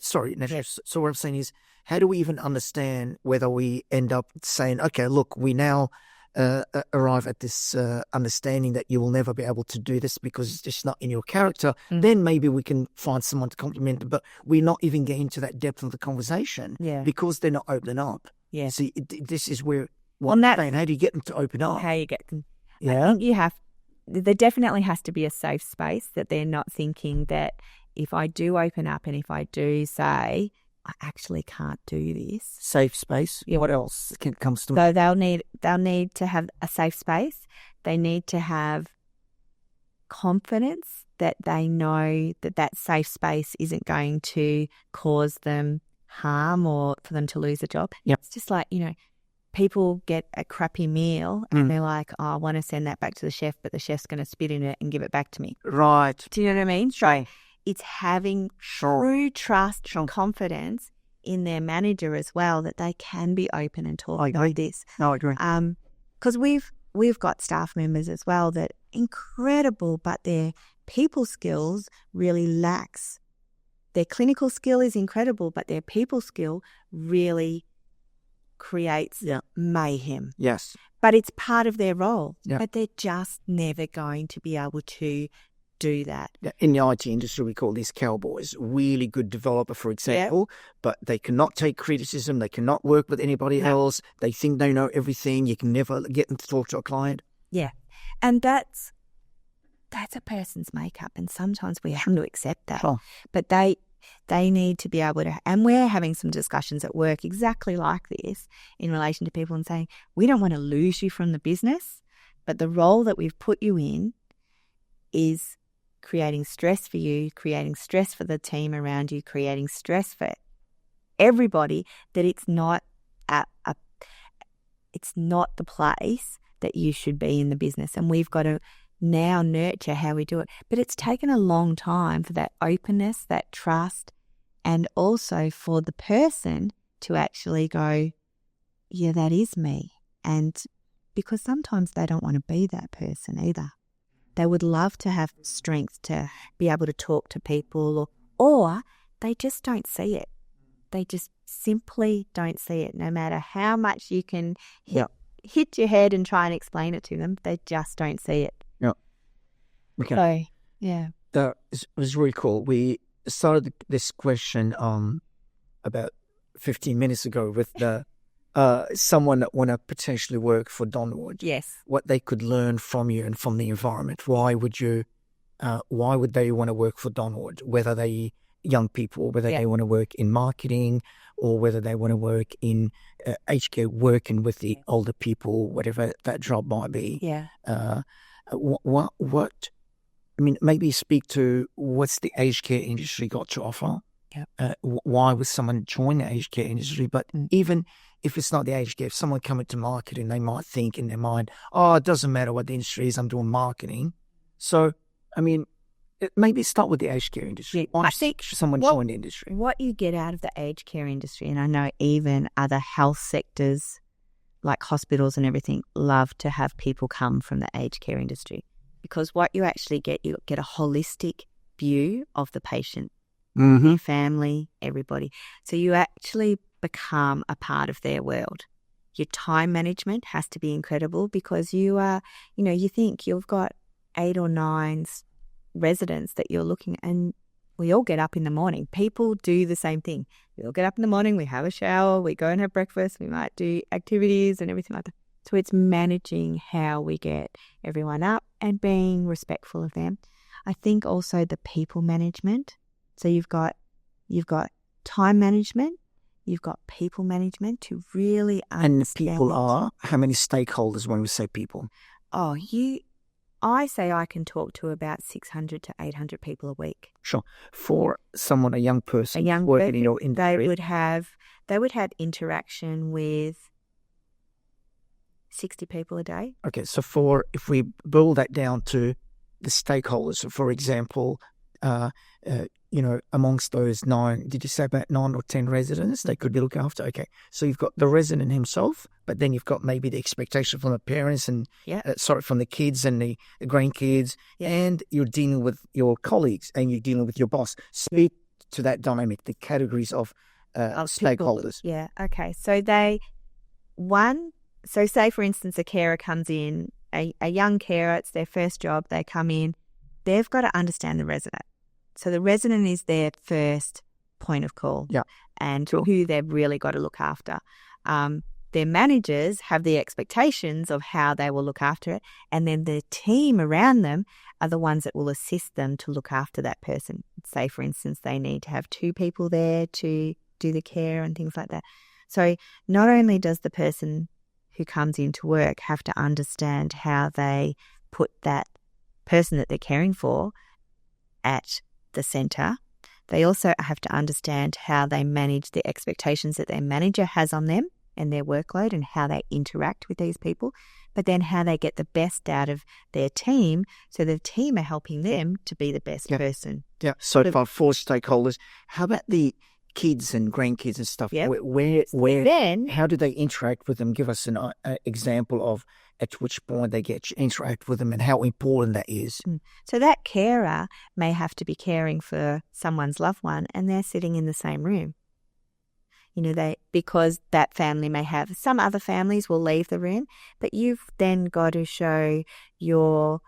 Sorry, Natasha, so what I'm saying is, how do we even understand whether we end up saying, okay, look, we now arrive at this understanding that you will never be able to do this because it's just not in your character, then maybe we can find someone to compliment them. But we're not even getting to that depth of the conversation because they're not opening up. Yeah. See, this is where I'm saying, how do you get them to open up? How you get them. Yeah. There definitely has to be a safe space that they're not thinking that if I do open up and if I do say, I actually can't do this. Safe space. Yeah. What else comes to? So they'll need to have a safe space. They need to have confidence that they know that safe space isn't going to cause them harm or for them to lose a job. Yep. It's just like, people get a crappy meal and they're like, I want to send that back to the chef, but the chef's going to spit in it and give it back to me. Right. Do you know what I mean? Sure. It's having true trust and confidence in their manager as well, that they can be open and talk like this. No, I agree. Because we've got staff members as well that incredible, but their people skills really lacks. Their clinical skill is incredible, but their people skill really creates mayhem. Yes. But it's part of their role. Yeah. But they're just never going to be able to do that. In the IT industry, we call these cowboys. Really good developer, for example, but they cannot take criticism. They cannot work with anybody else. They think they know everything. You can never get them to talk to a client. Yeah. And that's a person's makeup, and sometimes we have to accept that. Oh. But they need to be able to, and we're having some discussions at work exactly like this in relation to people and saying, we don't want to lose you from the business, but the role that we've put you in is creating stress for you, creating stress for the team around you, creating stress for everybody, that it's not it's not the place that you should be in the business. And we've got to now nurture how we do it. But it's taken a long time for that openness, that trust, and also for the person to actually go, yeah, that is me. And because sometimes they don't want to be that person either. They would love to have strength to be able to talk to people, or they just don't see it. They just simply don't see it. No matter how much you can hit your head and try and explain it to them, they just don't see it. Yeah. Okay. So, yeah. That was really cool. We started this question about 15 minutes ago with the someone that want to potentially work for Donwood. Yes. What they could learn from you and from the environment. Why would they want to work for Donwood? Whether they young people, whether they want to work in marketing, or whether they want to work in aged care, working with the older people, whatever that job might be. Yeah. What? I mean, maybe speak to what's the aged care industry got to offer. Yeah. Why would someone join the aged care industry? But even if it's not the aged care, if someone coming to marketing, they might think in their mind, oh, it doesn't matter what the industry is, I'm doing marketing. So, I mean, maybe start with the aged care industry. Yeah, I think someone join the industry. What you get out of the aged care industry, and I know even other health sectors like hospitals and everything love to have people come from the aged care industry, because what you actually get, you get a holistic view of the patient, their family, everybody. So you actually become a part of their world. Your time management has to be incredible, because you are, you think you've got 8 or 9 residents that you're looking at, and we all get up in the morning. People do the same thing. We all get up in the morning, we have a shower, we go and have breakfast, we might do activities and everything like that. So it's managing how we get everyone up and being respectful of them. I think also the people management. So you've got time management, you've got people management to really understand. And people are, how many stakeholders when we say people? I say I can talk to about 600 to 800 people a week. Sure. For someone, a young person working in your industry, they would have interaction with 60 people a day. Okay, so if we boil that down to the stakeholders, so for example, amongst those 9, did you say about 9 or 10 residents they could be looked after? Okay, so you've got the resident himself, but then you've got maybe the expectation from the parents and from the kids and the grandkids, and you're dealing with your colleagues and you're dealing with your boss. Speak to that dynamic, the categories of stakeholders. People. Yeah, okay. So say for instance a carer comes in, a young carer, it's their first job, they come in, they've got to understand the resident. So the resident is their first point of call and who they've really got to look after. Their managers have the expectations of how they will look after it, and then the team around them are the ones that will assist them to look after that person. Say, for instance, they need to have 2 people there to do the care and things like that. So not only does the person who comes into work have to understand how they put that person that they're caring for at the centre, they also have to understand how they manage the expectations that their manager has on them and their workload and how they interact with these people, but then how they get the best out of their team so the team are helping them to be the best person. Yeah. So for 4 stakeholders, how about the kids and grandkids and stuff? Yep. How do they interact with them? Give us an example of at which point they get to interact with them and how important that is. So that carer may have to be caring for someone's loved one and they're sitting in the same room. Because that family may have, some other families will leave the room, but you've then got to show your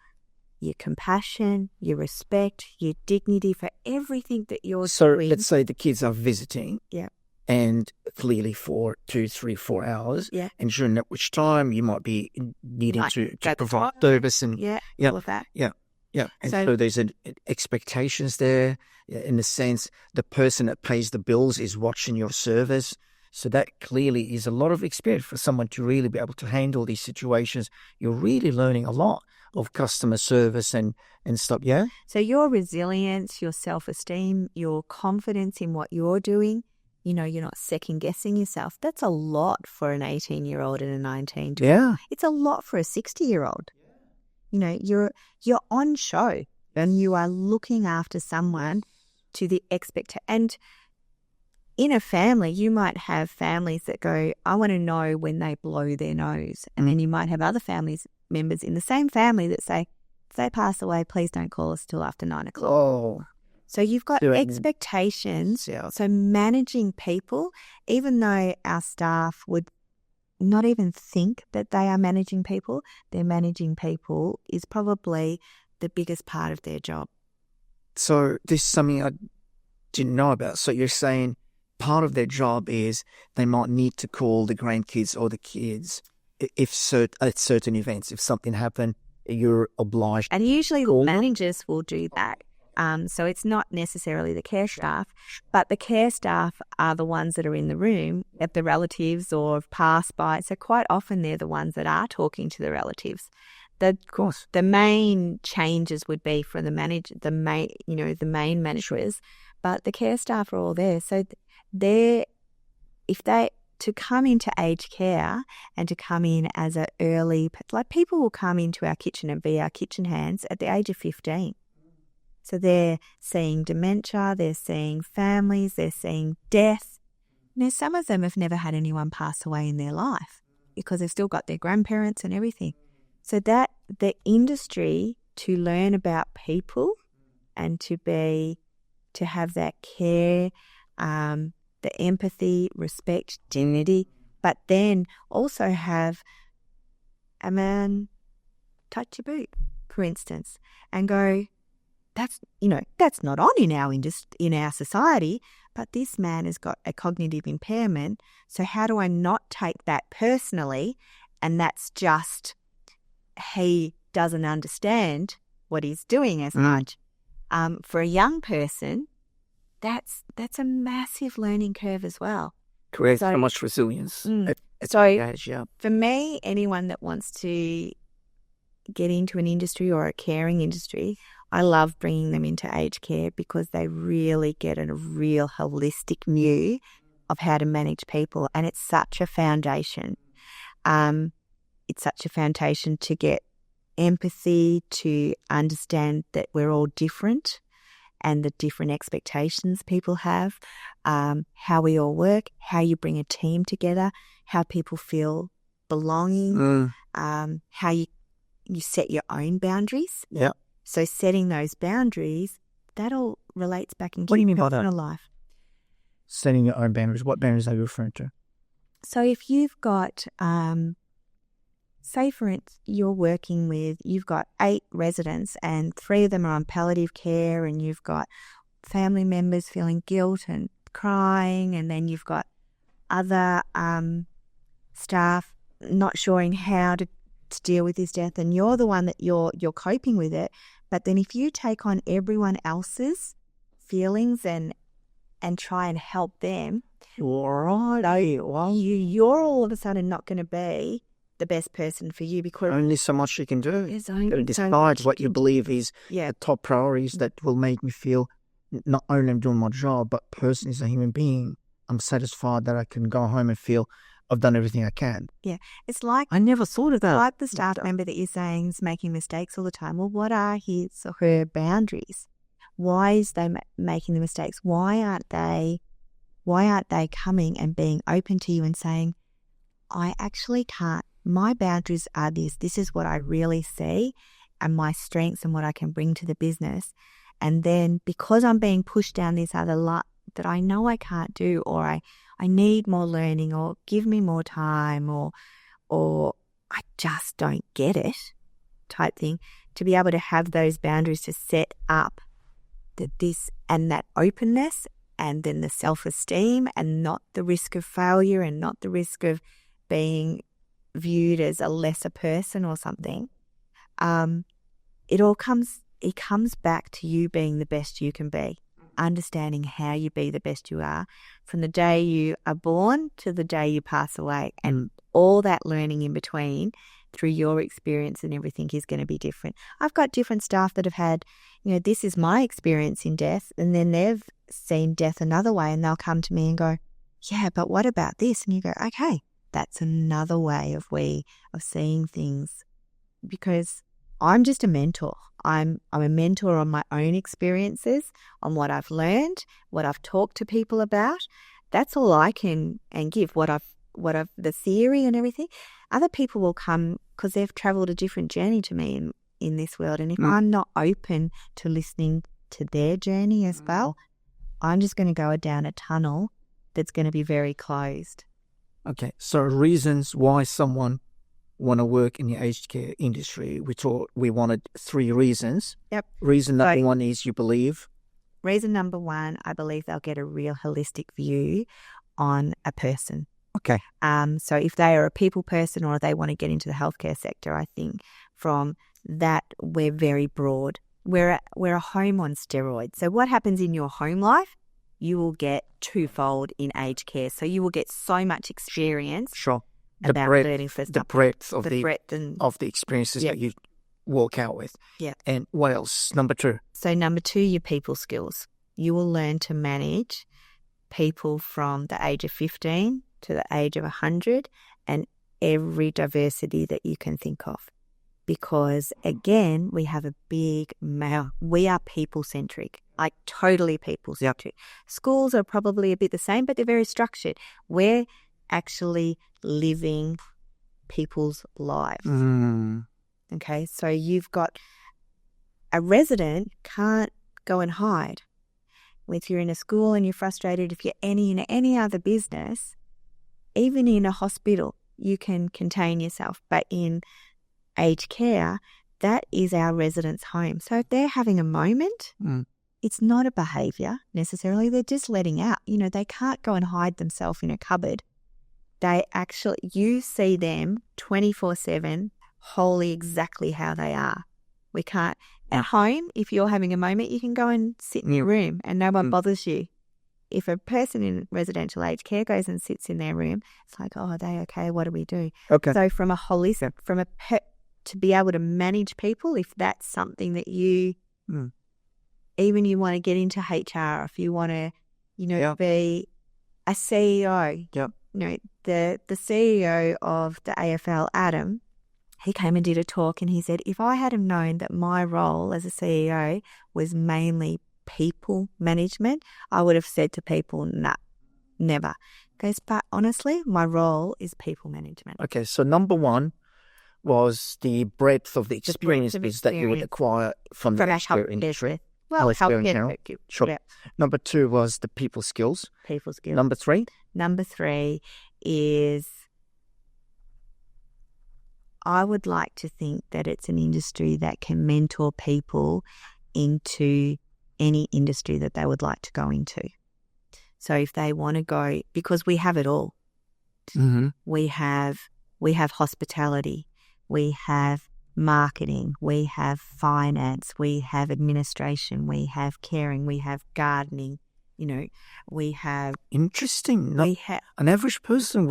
compassion, your respect, your dignity for everything that you're doing. So let's say the kids are visiting. Yeah. And clearly for 2, 3, 4 hours. Yeah. And during that which time you might be needing to provide service and all of that. Yeah. Yeah. And so there's expectations there in the sense the person that pays the bills is watching your service. So that clearly is a lot of experience for someone to really be able to handle these situations. You're really learning a lot of customer service and stuff, yeah? So your resilience, your self-esteem, your confidence in what you're doing, you're not second-guessing yourself. That's a lot for an 18-year-old and a 19-year-old. Yeah. It's a lot for a 60-year-old. You're on show and you are looking after someone to the expectation. And in a family, you might have families that go, I want to know when they blow their nose. And then you might have other members in the same family that say, if they pass away, please don't call us till after 9 o'clock. Oh. So you've got expectations. Yeah. So managing people, even though our staff would not even think that they are managing people, their managing people is probably the biggest part of their job. So this is something I didn't know about. So you're saying part of their job is they might need to call the grandkids or the kids at certain events. If something happened, you're obliged. And usually managers will do that. So it's not necessarily the care staff, but the care staff are the ones that are in the room if the relatives or have passed by. So quite often they're the ones that are talking to the relatives. Of course, the main changes would be for the main managers, but the care staff are all there. So to come into aged care and to come in as an early, like people will come into our kitchen and be our kitchen hands at the age of 15. So they're seeing dementia, they're seeing families, they're seeing death. Some of them have never had anyone pass away in their life because they've still got their grandparents and everything. So that the industry to learn about people and to have that care, the empathy, respect, dignity, but then also have a man touch your boot, for instance, and go, that's not on in our society, but this man has got a cognitive impairment. So how do I not take that personally? And that's just he doesn't understand what he's doing as much. For a young person, that's a massive learning curve as well. Creates so much resilience. For me, anyone that wants to get into an industry or a caring industry, I love bringing them into aged care because they really get a real holistic view of how to manage people. And it's such a foundation. It's such a foundation to get empathy, to understand that we're all different and the different expectations people have, how we all work, how you bring a team together, how people feel belonging, how you set your own boundaries. Yeah. So setting those boundaries, that all relates back into your personal life. Setting your own boundaries. What boundaries are you referring to? So if you've got, say for instance, you've got 8 residents and 3 of them are on palliative care and you've got family members feeling guilt and crying, and then you've got other staff not sure how to deal with this death, and you're the one that you're coping with it. But then if you take on everyone else's feelings and try and help them, Right. Well, you're all of a sudden not going to be the best person for you because only so much you can do. There's only decide what you believe is the top priorities that will make me feel not only I'm doing my job, but personally as a human being, I'm satisfied that I can go home and feel I've done everything I can. Yeah. It's like I never thought of that. Like the staff member that you're saying is making mistakes all the time. Well, what are his or her boundaries? Why is they making the mistakes? Why aren't they coming and being open to you and saying, I actually can't. My boundaries are this. This is what I really see and my strengths and what I can bring to the business. And then because I'm being pushed down this other lot that I know I can't do, or I need more learning, or give me more time, or I just don't get it type thing, to be able to have those boundaries to set up that openness, and then the self-esteem, and not the risk of failure, and not the risk of being viewed as a lesser person or something. It comes back to you being the best you can be, understanding how you be the best you are from the day you are born to the day you pass away, and all that learning in between through your experience and everything is going to be different. I've got different staff that have had, this is my experience in death, and then they've seen death another way, and they'll come to me and go, yeah, but what about this? And you go, okay, that's another way of seeing things, because I'm just a mentor. I'm a mentor on my own experiences, on what I've learned, what I've talked to people about. That's all I can and give. What I've the theory and everything. Other people will come because they've travelled a different journey to me in this world, and if I'm not open to listening to their journey as well, I'm just going to go down a tunnel that's going to be very closed. Okay, so reasons why someone want to work in the aged care industry. We wanted 3 reasons. Yep. Reason number 1 is you believe. Reason number 1, I believe they'll get a real holistic view on a person. Okay. So if they are a people person or they want to get into the healthcare sector, I think from that we're very broad. We're a home on steroids. So what happens in your home life, you will get twofold in aged care. So you will get so much experience. Sure. About learning for the breadth of the experiences that you walk out with. Yeah. And what else? Number 2. So number 2, your people skills. You will learn to manage people from the age of 15 to the age of 100 and every diversity that you can think of. Because again, we have a big we are people-centric, like totally people-centric. Yep. Schools are probably a bit the same, but they're very structured. We're actually living people's lives. Okay, so you've got a resident can't go and hide. If you're in a school and you're frustrated, if you're in any other business, even in a hospital, you can contain yourself. But in aged care, that is our residents' home. So if they're having a moment, it's not a behaviour necessarily. They're just letting out. They can't go and hide themselves in a cupboard. You see them 24/7, wholly exactly how they are. We can't. At home, if you're having a moment, you can go and sit in your room and no one bothers you. If a person in residential aged care goes and sits in their room, it's like, oh, are they okay? What do we do? Okay. So from a holistic, to be able to manage people, if that's something that you, even you want to get into HR, if you want to, be a CEO. Yep. The CEO of the AFL, Adam, he came and did a talk and he said, if I had have known that my role as a CEO was mainly people management, I would have said to people, nah, never. He goes, but honestly, my role is people management. Okay, so number 1 was the breadth of the experiences that you would acquire from the healthcare industry. Well, healthcare. Sure. Yeah. Number 2 was the people skills. People skills. Number 3? Number 3 is I would like to think that it's an industry that can mentor people into any industry that they would like to go into. So if they want to go, because we have it all. Mm-hmm. We have hospitality, we have marketing, we have finance, we have administration, we have caring, we have gardening. We have interesting. An average person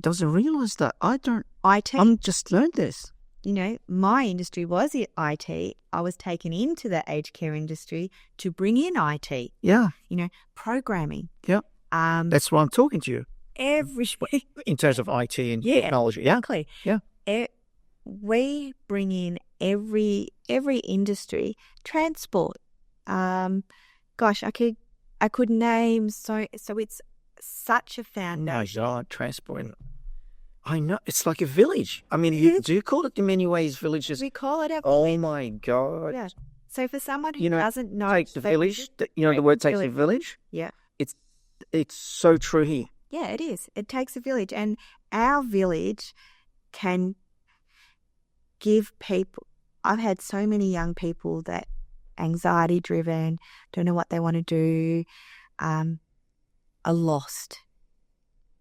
doesn't realize that. I don't. I'm just learned this. My industry was IT. I was taken into the aged care industry to bring in IT. Yeah. Programming. Yeah. That's why I'm talking to you. Every week. In terms of IT and technology. Yeah. Exactly. Yeah. We bring in every industry. Transport. Gosh, I could name so it's such a foundation. No, transport. I know. It's like a village. I mean, do you call it in many ways villages? We call it a village. Oh, my God. Yeah. So for someone who doesn't know... Take the village, the word takes a village? Yeah. It's so true here. Yeah, it is. It takes a village. And our village can give people... I've had so many young people that anxiety-driven, don't know what they want to do, are lost.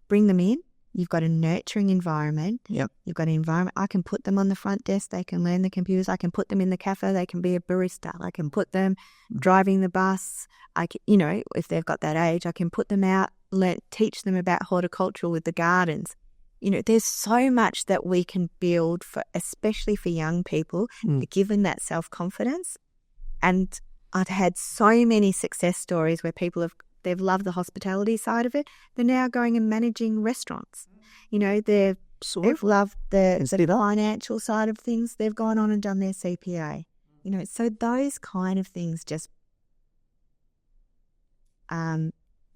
Bring them in. You've got a nurturing environment. Yep. You've got an environment. I can put them on the front desk. They can learn the computers. I can put them in the cafe. They can be a barista. I can put them driving the bus. I can, if they've got that age, I can put them out, teach them about horticulture with the gardens. There's so much that we can build especially for young people, to give them that self-confidence. And I've had so many success stories where people they've loved the hospitality side of it. They're now going and managing restaurants. They've loved the financial side of things. They've gone on and done their CPA. So those kind of things just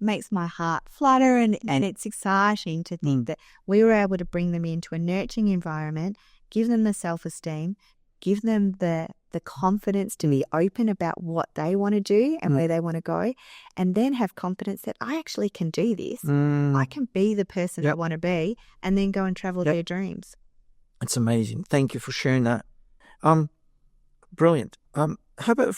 makes my heart flutter, and it's exciting to think that we were able to bring them into a nurturing environment, give them the self-esteem, give them the confidence to be open about what they want to do and where they want to go, and then have confidence that I actually can do this. I can be the person I want to be, and then go and travel their dreams. It's amazing. Thank you for sharing that. Brilliant. How about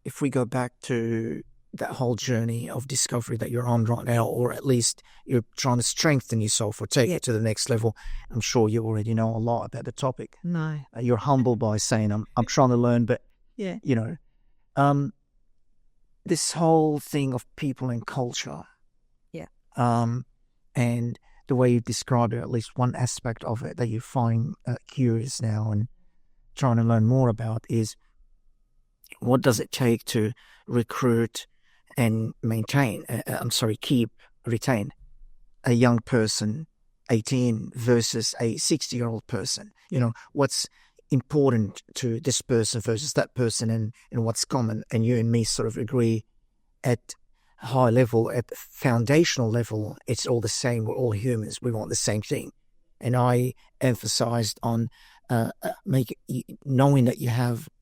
if we go back to that whole journey of discovery that you're on right now, or at least you're trying to strengthen yourself or take it to the next level. I'm sure you already know a lot about the topic. No. You're humble by saying I'm trying to learn, but this whole thing of people and culture. Yeah. And the way you describe it, at least one aspect of it that you find curious now and trying to learn more about is, what does it take to recruit and retain a young person, 18, versus a 60-year-old person? What's important to this person versus that person, and what's common? And you and me sort of agree at high level, at the foundational level, it's all the same. We're all humans. We want the same thing. And I emphasized on knowing that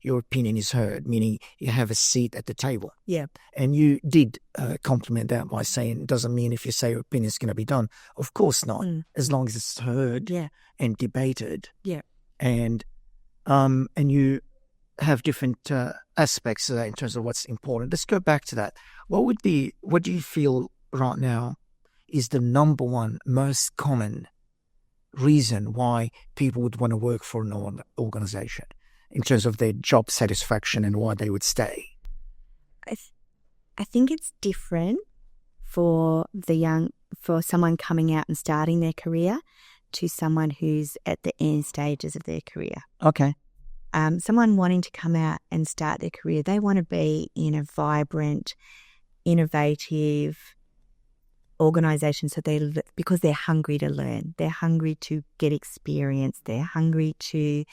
your opinion is heard, meaning you have a seat at the table. Yeah. And you did compliment that by saying it doesn't mean if you say your opinion is going to be done. Of course not. As long as it's heard and debated. Yeah. And you have different aspects of that in terms of what's important. Let's go back to that. What do you feel right now is the number one most common reason why people would want to work for an organization in terms of their job satisfaction and why they would stay? I think it's different for someone coming out and starting their career to someone who's at the end stages of their career. Okay. Someone wanting to come out and start their career, they want to be in a vibrant, innovative organisation, because they're hungry to learn, they're hungry to get experience, they're hungry to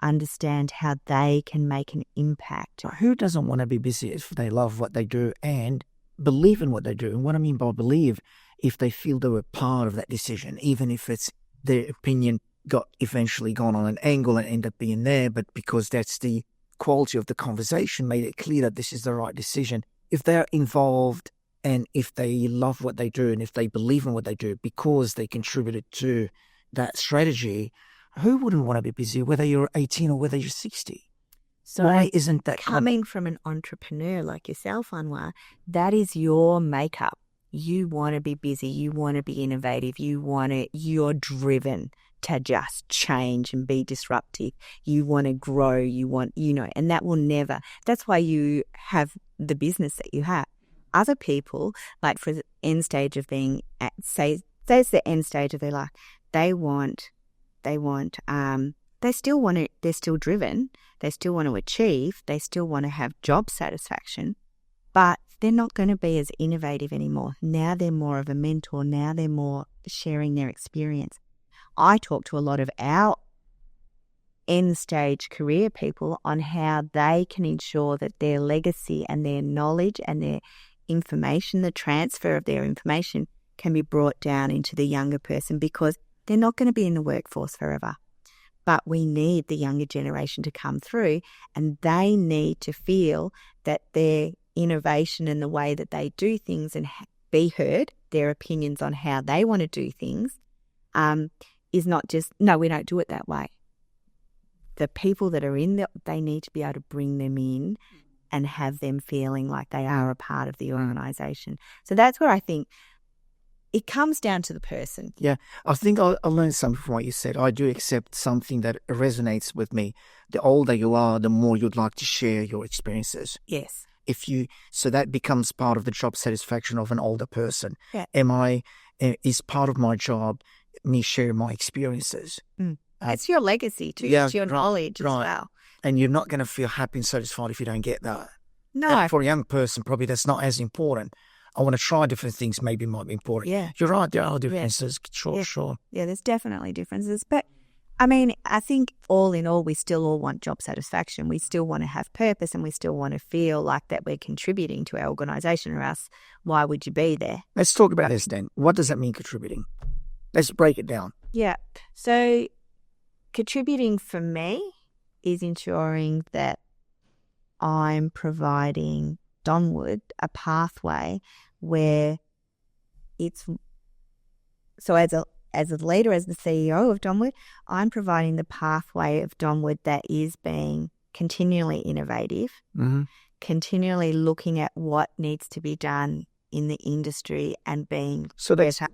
understand how they can make an impact. Who doesn't want to be busy if they love what they do and believe in what they do? And what I mean by believe, if they feel they were part of that decision, even if it's their opinion got eventually gone on an angle and end up being there, but because that's the quality of the conversation made it clear that this is the right decision. If they're involved and if they love what they do and if they believe in what they do because they contributed to that strategy, who wouldn't want to be busy, whether you're 18 or whether you're 60? So why isn't that coming from an entrepreneur like yourself, Anwar? That is your makeup. You want to be busy. You want to be innovative. You're driven to just change and be disruptive. You want to grow. And that will never. That's why you have the business that you have. other people, like for the end stage of being at, say it's the end stage of their life, they're still driven, they still want to achieve, they still want to have job satisfaction, but they're not going to be as innovative anymore. Now they're more of a mentor. Now they're more sharing their experience. I talk to a lot of our end stage career people on how they can ensure that their legacy and their knowledge and their information, the transfer of their information, can be brought down into the younger person, because they're not going to be in the workforce forever. But we need the younger generation to come through, and they need to feel that their innovation and the way that they do things and be heard, their opinions on how they want to do things, is not just, no, we don't do it that way. The people that are in they need to be able to bring them in and have them feeling like they are a part of the organisation. So that's where I think it comes down to the person. Yeah, I think I learned something from what you said. I do accept something that resonates with me. The older you are, the more you'd like to share your experiences. Yes. So that becomes part of the job satisfaction of an older person. Yeah. Is part of my job me sharing my experiences. It's your legacy too. It's your knowledge as well. And you're not going to feel happy and satisfied if you don't get that. No. And for a young person, probably that's not as important. I want to try different things, maybe might be important. Yeah. You're right, there are differences. Yeah. Sure. Yeah, there's definitely differences. But, I mean, I think all in all, we still all want job satisfaction. We still want to have purpose, and we still want to feel like that we're contributing to our organisation, or else why would you be there? Let's talk about this then. What does that mean, contributing? Let's break it down. Yeah. So contributing for me is ensuring that I'm providing Donwood a pathway where it's, so as a leader, as the CEO of Donwood, I'm providing the pathway of Donwood that is being continually innovative, continually looking at what needs to be done in the industry and being better.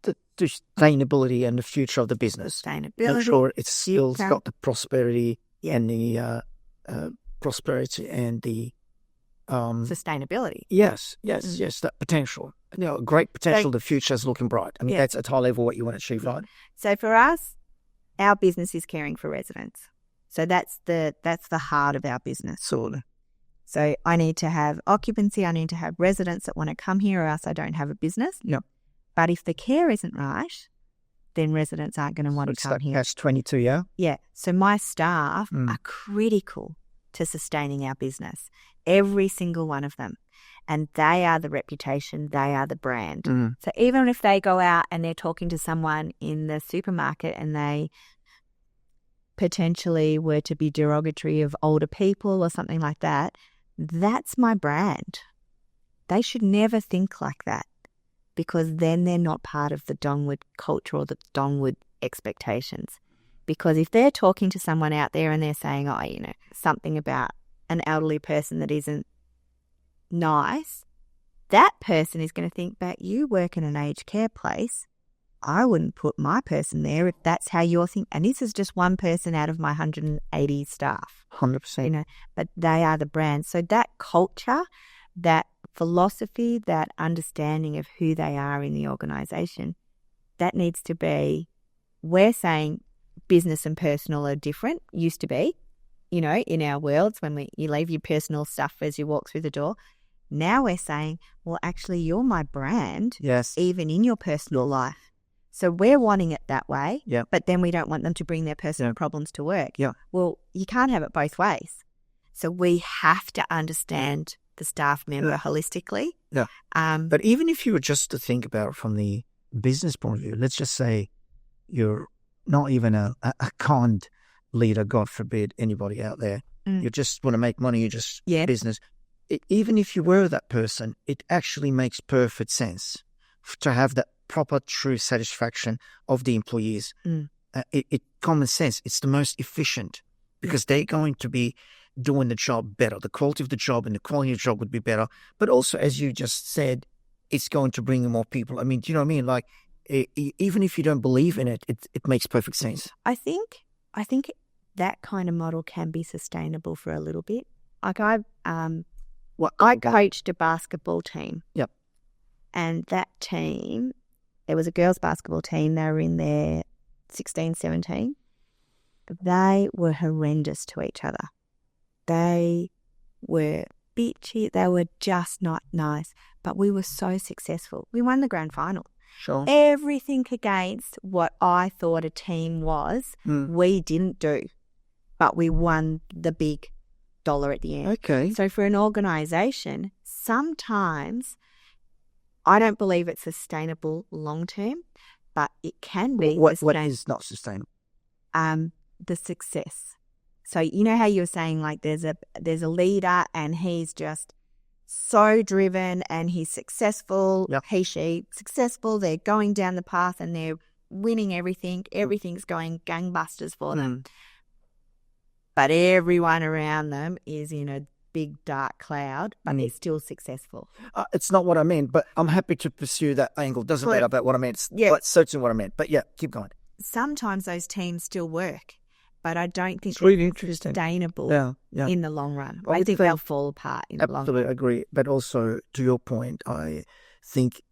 The sustainability and the future of the business. Sustainability. Make sure it's still got the prosperity and the prosperity and the sustainability. Yes, that potential. Great potential. The future is looking bright. I mean, that's at high level what you want to achieve, right? So for us, our business is caring for residents. So that's the heart of our business. Sort of. So I need to have occupancy. I need to have residents that want to come here, or else I don't have a business. Yep. But if the care isn't right, then residents aren't going to want to come here. That's 22, yeah? Yeah. So my staff are critical to sustaining our business, every single one of them. And they are the reputation, they are the brand. So even if they go out and they're talking to someone in the supermarket and they potentially were to be derogatory of older people or something like that, that's my brand. They should never think like that, because then they're not part of the Donwood culture or the Donwood expectations. Because if they're talking to someone out there and they're saying, something about an elderly person that isn't nice, that person is going to think, but you work in an aged care place. I wouldn't put my person there if that's how you're thinking. And this is just one person out of my 180 staff. 100%. But they are the brand. So that culture, that philosophy, that understanding of who they are in the organisation, that needs to be, we're saying business and personal are different, used to be, in our worlds when you leave your personal stuff as you walk through the door. Now we're saying, well, actually, you're my brand, even in your personal life. So we're wanting it that way, but then we don't want them to bring their personal problems to work. Yeah. Well, you can't have it both ways. So we have to understand the staff member holistically. Yeah. But even if you were just to think about it from the business point of view, let's just say you're not even a kind leader, God forbid anybody out there. You just want to make money, you just business. Even if you were that person, it actually makes perfect sense to have that proper, true satisfaction of the employees. Common sense, it's the most efficient because they're going to be doing the job better. The quality of the job and the quality of the job would be better. But also, as you just said, it's going to bring in more people. I mean, do you know what I mean? Like, even if you don't believe in it, it makes perfect sense. I think that kind of model can be sustainable for a little bit. Like I coached a basketball team. Yep. And that team, it was a girls' basketball team. They were in their 16, 17. They were horrendous to each other. They were bitchy. They were just not nice. But we were so successful. We won the grand final. Sure. Everything against what I thought a team was, we didn't do. But we won the big dollar at the end. Okay. So for an organisation, sometimes I don't believe it's sustainable long term, but it can be. What is not sustainable? The success. So you know how you were saying like there's a leader and he's just so driven and he's successful. Yep. She successful. They're going down the path and they're winning everything. Everything's going gangbusters for them. But everyone around them is in a big dark cloud, but they're still successful. It's not what I meant, but I'm happy to pursue that angle. Doesn't matter about what I meant. It's certainly what I meant. But yeah, keep going. Sometimes those teams still work, but I don't think it's really it's sustainable in the long run. I think they'll fall apart in the long run. Absolutely agree. But also, to your point, I think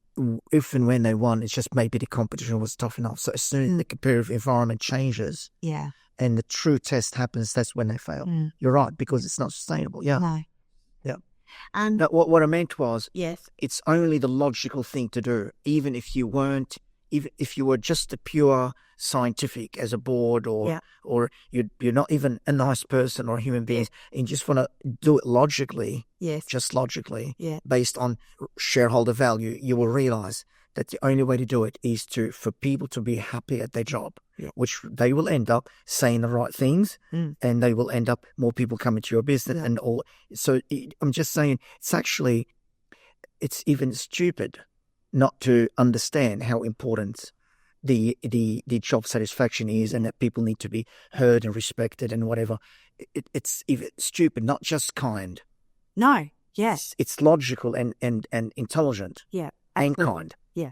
if and when they won, it's just maybe the competition was tough enough. So as soon as the competitive environment changes and the true test happens, that's when they fail. You're right, because it's not sustainable. Yeah. No. Yeah. And now, what I meant was, it's only the logical thing to do, even if you weren't, even if you were just a pure scientific as a board or you're not even a nice person or a human being and you just want to do it logically, just logically, based on shareholder value, you will realize that the only way to do it is for people to be happy at their job, which they will end up saying the right things and they will end up more people coming to your business and all. So I'm just saying it's even stupid not to understand how important the job satisfaction is and that people need to be heard and respected and whatever. It's even stupid, not just kind. No, yes. It's logical and intelligent. Yeah. And kind. Yeah.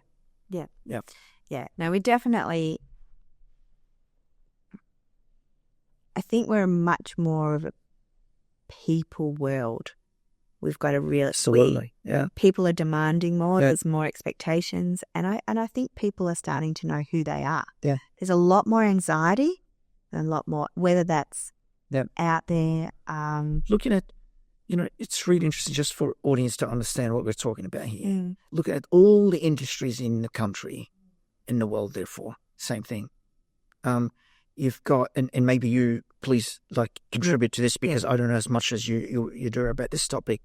No, we definitely, I think we're much more of a people world. We've got a real absolutely. People are demanding more. There's more expectations, and I think people are starting to know who they are. Yeah, there's a lot more anxiety, and a lot more whether that's out there. Looking at, it's really interesting just for audience to understand what we're talking about here. Look at all the industries in the country, in the world. Therefore, same thing. You've got, and maybe you please contribute to this because I don't know as much as you do about this topic.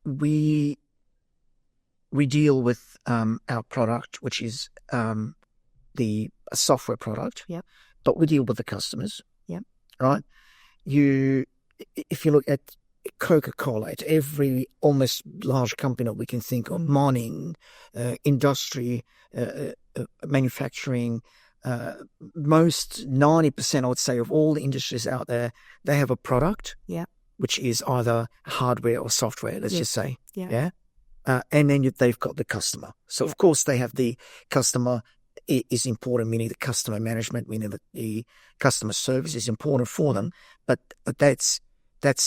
We deal with our product, which is the software product. Yep. But we deal with the customers. Yep. Right. If you look at Coca-Cola, at every almost large company that we can think of, mining, industry, manufacturing. Most 90%, I would say, of all the industries out there, they have a product, which is either hardware or software. Let's just say, and then they've got the customer. So of course they have the customer is important, meaning the customer management, meaning that the customer service is important for them. But that's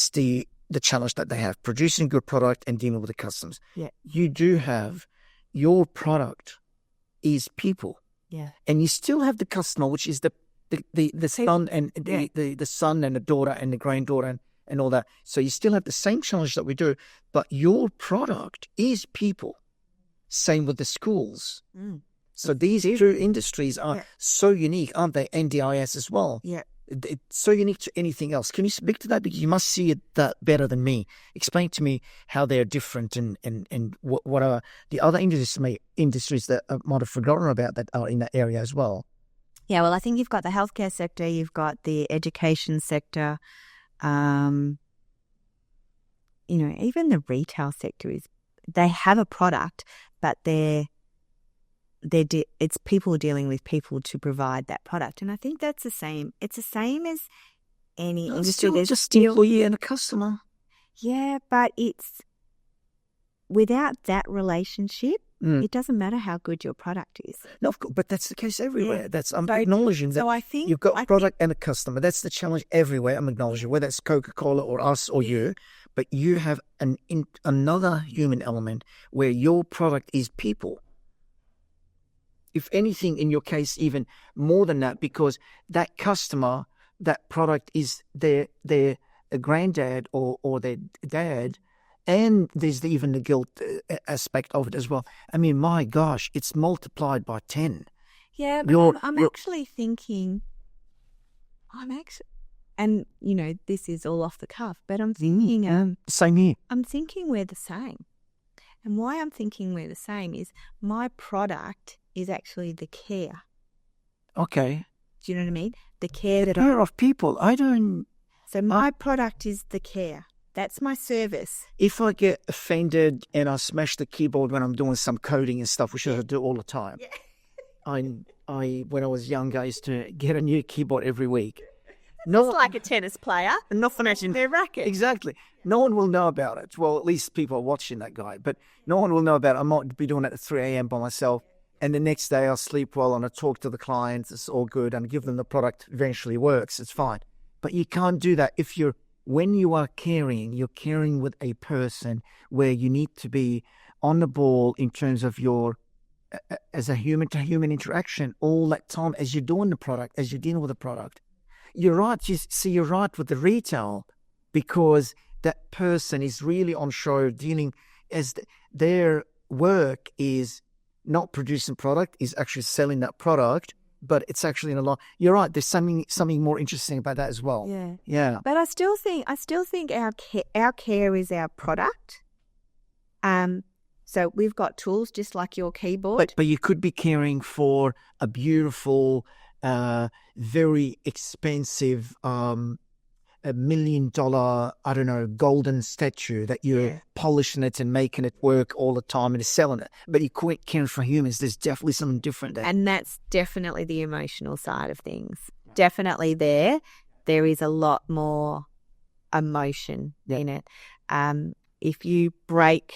the challenge that they have: producing a good product and dealing with the customers. Yeah, you do have your product is people. Yeah, and you still have the customer, which is the son and the son and the daughter and the granddaughter and all that. So you still have the same challenge that we do, but your product is people. Same with the schools. So these two industries are so unique, aren't they? NDIS as well. Yeah, it's so unique to anything else. Can you speak to that? Because you must see it that better than me. Explain to me how they're different and what are the other industries that I might have forgotten about that are in that area as well. Yeah, well, I think you've got the healthcare sector, you've got the education sector, even the retail sector they have a product, but it's people dealing with people to provide that product, and I think that's the same. It's the same as any industry. There's just an employee and a customer. Yeah, but it's without that relationship, it doesn't matter how good your product is. No, of course, but that's the case everywhere. I'm acknowledging that. So I think you've got a product and a customer. That's the challenge everywhere. I'm acknowledging whether it's Coca-Cola or us or you. but you have another human element where your product is people. If anything, in your case, even more than that, because that customer, that product is their granddad or their dad, and there's even the guilt aspect of it as well. I mean, my gosh, it's multiplied by 10. Yeah, but I'm actually thinking, and this is all off the cuff, but I'm thinking, same here. I'm thinking we're the same. And why I'm thinking we're the same is my product is actually the care. Okay. Do you know what I mean? The care that care of people. I don't. So my product is the care. That's my service. If I get offended and I smash the keyboard when I'm doing some coding and stuff, which I do all the time. Yeah. I when I was young, I used to get a new keyboard every week. It's like a tennis player, not finishing their racket. Exactly. No one will know about it. Well, at least people are watching that guy, but no one will know about it. I might be doing it at 3 a.m. by myself, and the next day I'll sleep well and I talk to the clients. It's all good, and give them the product. Eventually works. It's fine. But you can't do that when you are caring. You're caring with a person where you need to be on the ball in terms of your as a human-to-human interaction all that time as you're doing the product, as you're dealing with the product. You're right. You're right with the retail, because that person is really on show dealing as their work is not producing product, is actually selling that product, but it's actually in a lot. You're right. There's something more interesting about that as well. Yeah. Yeah. But I still think our care is our product. So we've got tools just like your keyboard. But you could be caring for a beautiful, very expensive, $1 million, I don't know, golden statue that you're polishing it and making it work all the time and selling it. But you quit caring for humans. There's definitely something different there. And that's definitely the emotional side of things. Definitely there is a lot more emotion in it. If you break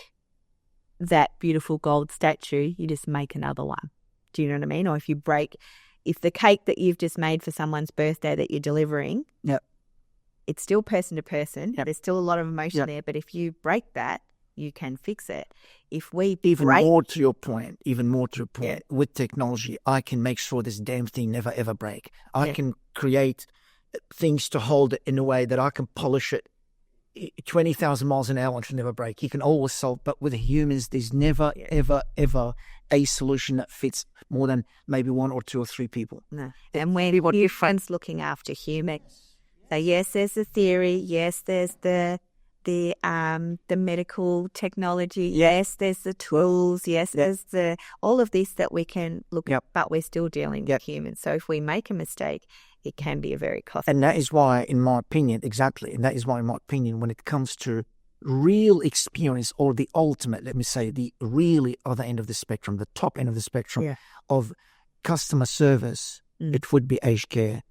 that beautiful gold statue, you just make another one. Do you know what I mean? Or if the cake that you've just made for someone's birthday that you're delivering, it's still person to person. There's still a lot of emotion there. But if you break that, you can fix it. More to your point, with technology, I can make sure this damn thing never ever break. I can create things to hold it in a way that I can polish it 20,000 miles an hour and should never break. You can always solve, but with humans, there's never, ever, ever a solution that fits more than maybe one or two or three people. No. And when your friend's looking after humans, so yes, there's the theory. Yes, there's the medical technology. Yes, there's the tools. Yes, there's all of this that we can look at, but we're still dealing with humans. So if we make a mistake, it can be a very costly. And that is why, in my opinion, when it comes to real experience or the ultimate, let me say, the really other end of the spectrum, the top end of the spectrum of customer service, it would be aged care.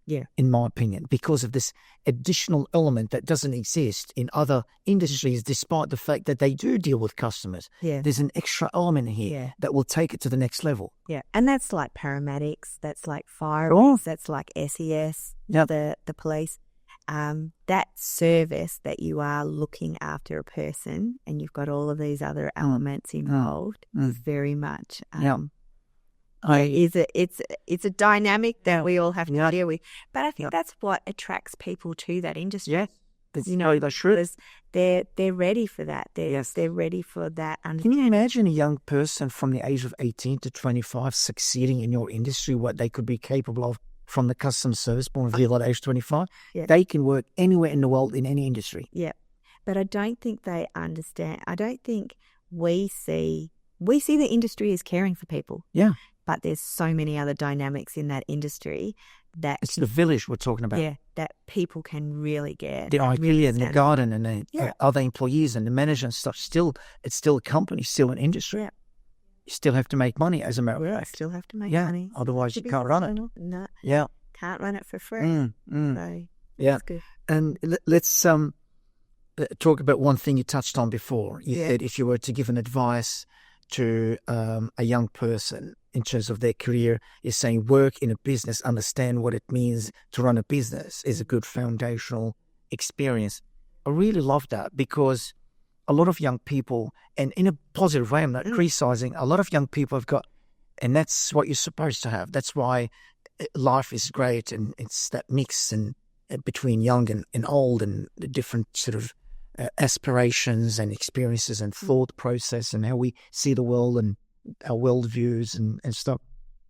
Yeah, in my opinion, because of this additional element that doesn't exist in other industries, despite the fact that they do deal with customers. Yeah, there's an extra element here that will take it to the next level. Yeah, and that's like paramedics, that's like fire, that's like SES, the police. That service that you are looking after a person, and you've got all of these other elements involved, is very much. It's a dynamic that we all have to deal with, but I think that's what attracts people to that industry. Yes, that's true. They're ready for that. They're ready for that. Can you imagine a young person from the age of 18 to 25 succeeding in your industry? What they could be capable of from the customer service point of view at age 25? Yeah. They can work anywhere in the world in any industry. Yeah, but I don't think they understand. I don't think we see the industry as caring for people. Yeah. But there's so many other dynamics in that industry that... It's the village we're talking about. Yeah, that people can really get. The idea and the garden and the other employees and the manager and stuff, it's still a company, still an industry. Yeah. You still have to make money as a matter of fact. Still have to make money. Otherwise you can't run it. No. Yeah. Can't run it for free. So, that's good. And let's talk about one thing you touched on before. You said if you were to give an advice to a young person in terms of their career, you're saying work in a business, understand what it means to run a business is a good foundational experience. I really love that, because a lot of young people, and in a positive way, I'm not criticizing, a lot of young people have got, and that's what you're supposed to have. That's why life is great, and it's that mix and between young and old, and the different sort of aspirations and experiences and thought process and how we see the world and our worldviews and stuff.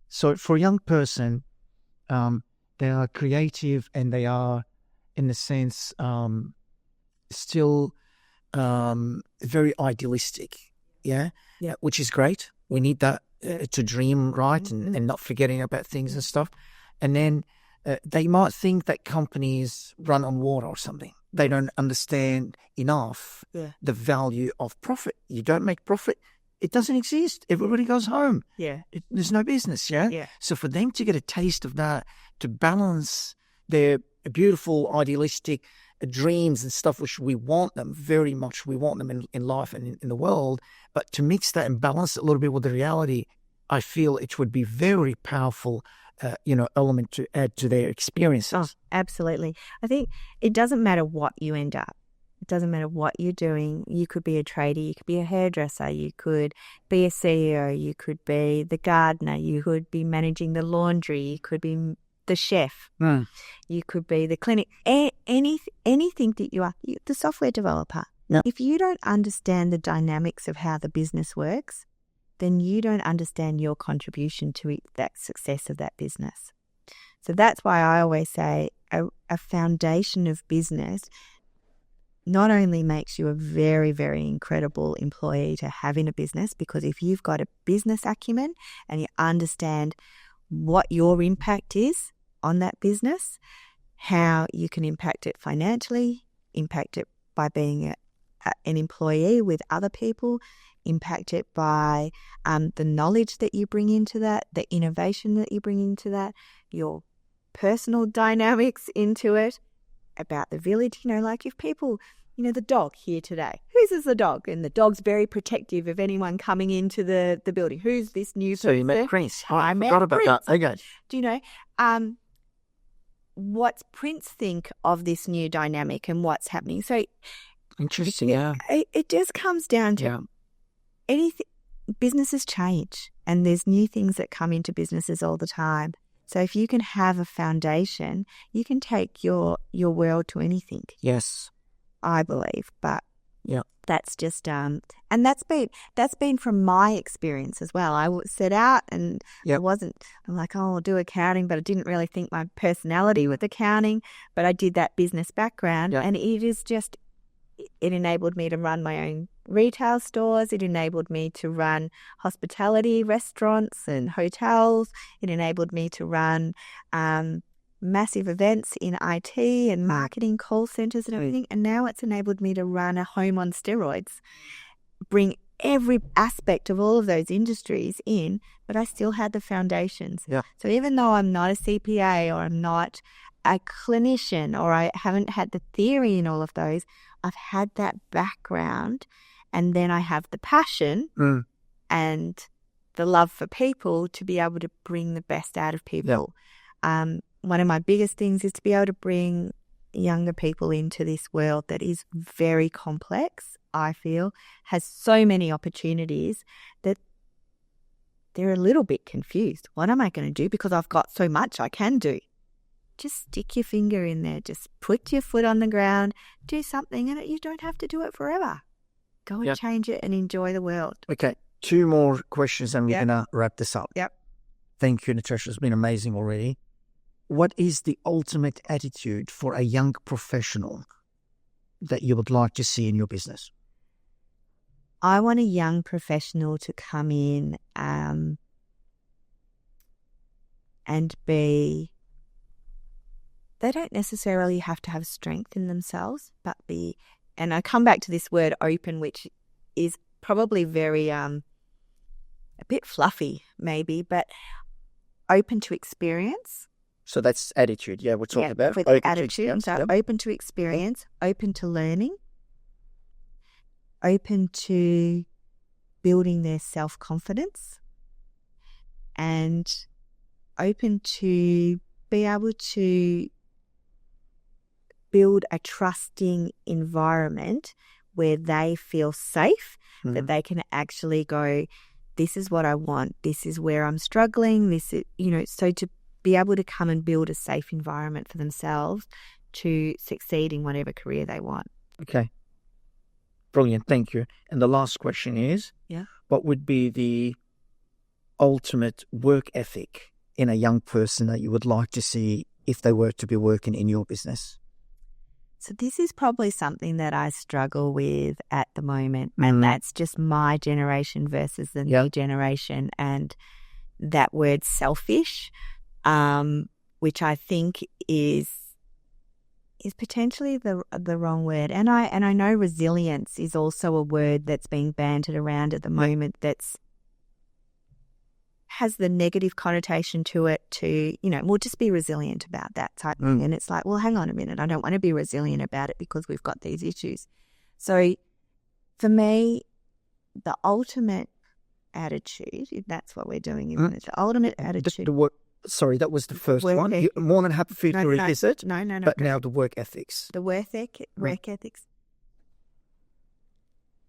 So for a young person, they are creative, and they are, in a sense, still very idealistic, which is great. We need that to dream, right, and not forgetting about things and stuff. And then they might think that companies run on water or something. They don't understand enough the value of profit. You don't make profit, it doesn't exist. Everybody goes home. There's no business. So for them to get a taste of that, to balance their beautiful idealistic dreams and stuff, which we want them very much, we want them in life and in the world, but to mix that and balance it a little bit with the reality, I feel it would be very powerful element to add to their experiences. Oh, absolutely. I think it doesn't matter what you end up. It doesn't matter what you're doing. You could be a tradie, you could be a hairdresser, you could be a CEO, you could be the gardener, you could be managing the laundry, you could be the chef, you could be the clinic, anything that you are, the software developer. If you don't understand the dynamics of how the business works, then you don't understand your contribution to that success of that business. So that's why I always say a foundation of business not only makes you a very, very incredible employee to have in a business, because if you've got a business acumen and you understand what your impact is on that business, how you can impact it financially, impact it by being an employee with other people, impact it by the knowledge that you bring into that, the innovation that you bring into that, your personal dynamics into it, about the village, like if people, the dog here today, whose is the dog? And the dog's very protective of anyone coming into the building. Who's this new person? So you met Prince. I met forgot about Prince. That. Okay. Do you know, what's Prince think of this new dynamic and what's happening? So interesting, It just comes down to anything. Businesses change, and there's new things that come into businesses all the time. So if you can have a foundation, you can take your world to anything. Yes, I believe, but that's just and that's been from my experience as well. I set out and I'm like, I'll do accounting, but I didn't really think my personality with accounting, but I did that business background, and it enabled me to run my own retail stores. It enabled me to run hospitality, restaurants and hotels. It enabled me to run massive events in IT and marketing, call centers and everything. And now it's enabled me to run a home on steroids, bring every aspect of all of those industries in, but I still had the foundations. So even though I'm not a CPA or I'm not a clinician or I haven't had the theory in all of those, I've had that background, and then I have the passion and the love for people to be able to bring the best out of people. One of my biggest things is to be able to bring younger people into this world that is very complex, I feel, has so many opportunities that they're a little bit confused. What am I going to do? Because I've got so much I can do. Just stick your finger in there. Just put your foot on the ground, do something, and you don't have to do it forever. Go and change it and enjoy the world. Okay, 2 more questions and we're going to wrap this up. Thank you, Natasha. It's been amazing already. What is the ultimate attitude for a young professional that you would like to see in your business? I want a young professional to come in and be... They don't necessarily have to have strength in themselves, but be, and I come back to this word open, which is probably very, a bit fluffy maybe, but open to experience. So that's attitude, we're talking about. With attitude, open to experience, open to learning, open to building their self-confidence, and open to be able to build a trusting environment where they feel safe, that they can actually go, this is what I want, this is where I'm struggling, this is, so to be able to come and build a safe environment for themselves to succeed in whatever career they want. Okay. Brilliant. Thank you. And the last question is, what would be the ultimate work ethic in a young person that you would like to see if they were to be working in your business? So this is probably something that I struggle with at the moment, and that's just my generation versus the new generation, and that word selfish, which I think is potentially the wrong word. And I know resilience is also a word that's being bandied around at the moment that's has the negative connotation to it to, we'll just be resilient about that type of thing. And it's like, well, hang on a minute. I don't want to be resilient about it because we've got these issues. So for me, the ultimate attitude, if that's what we're doing, isn't it? The ultimate attitude. Sorry, that was the first one. You're more than happy for you to revisit. No. But now the work ethics. The work ethics.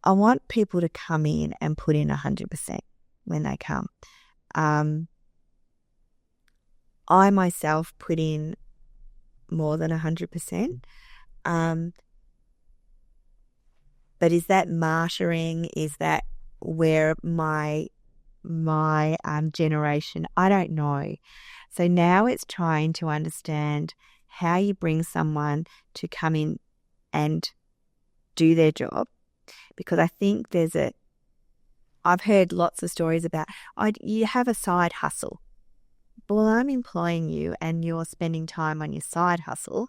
I want people to come in and put in 100% when they come. I myself put in more than 100%. But is that martyring? Is that where my generation? I don't know. So now it's trying to understand how you bring someone to come in and do their job, because I think I've heard lots of stories about, you have a side hustle. Well, I'm employing you and you're spending time on your side hustle.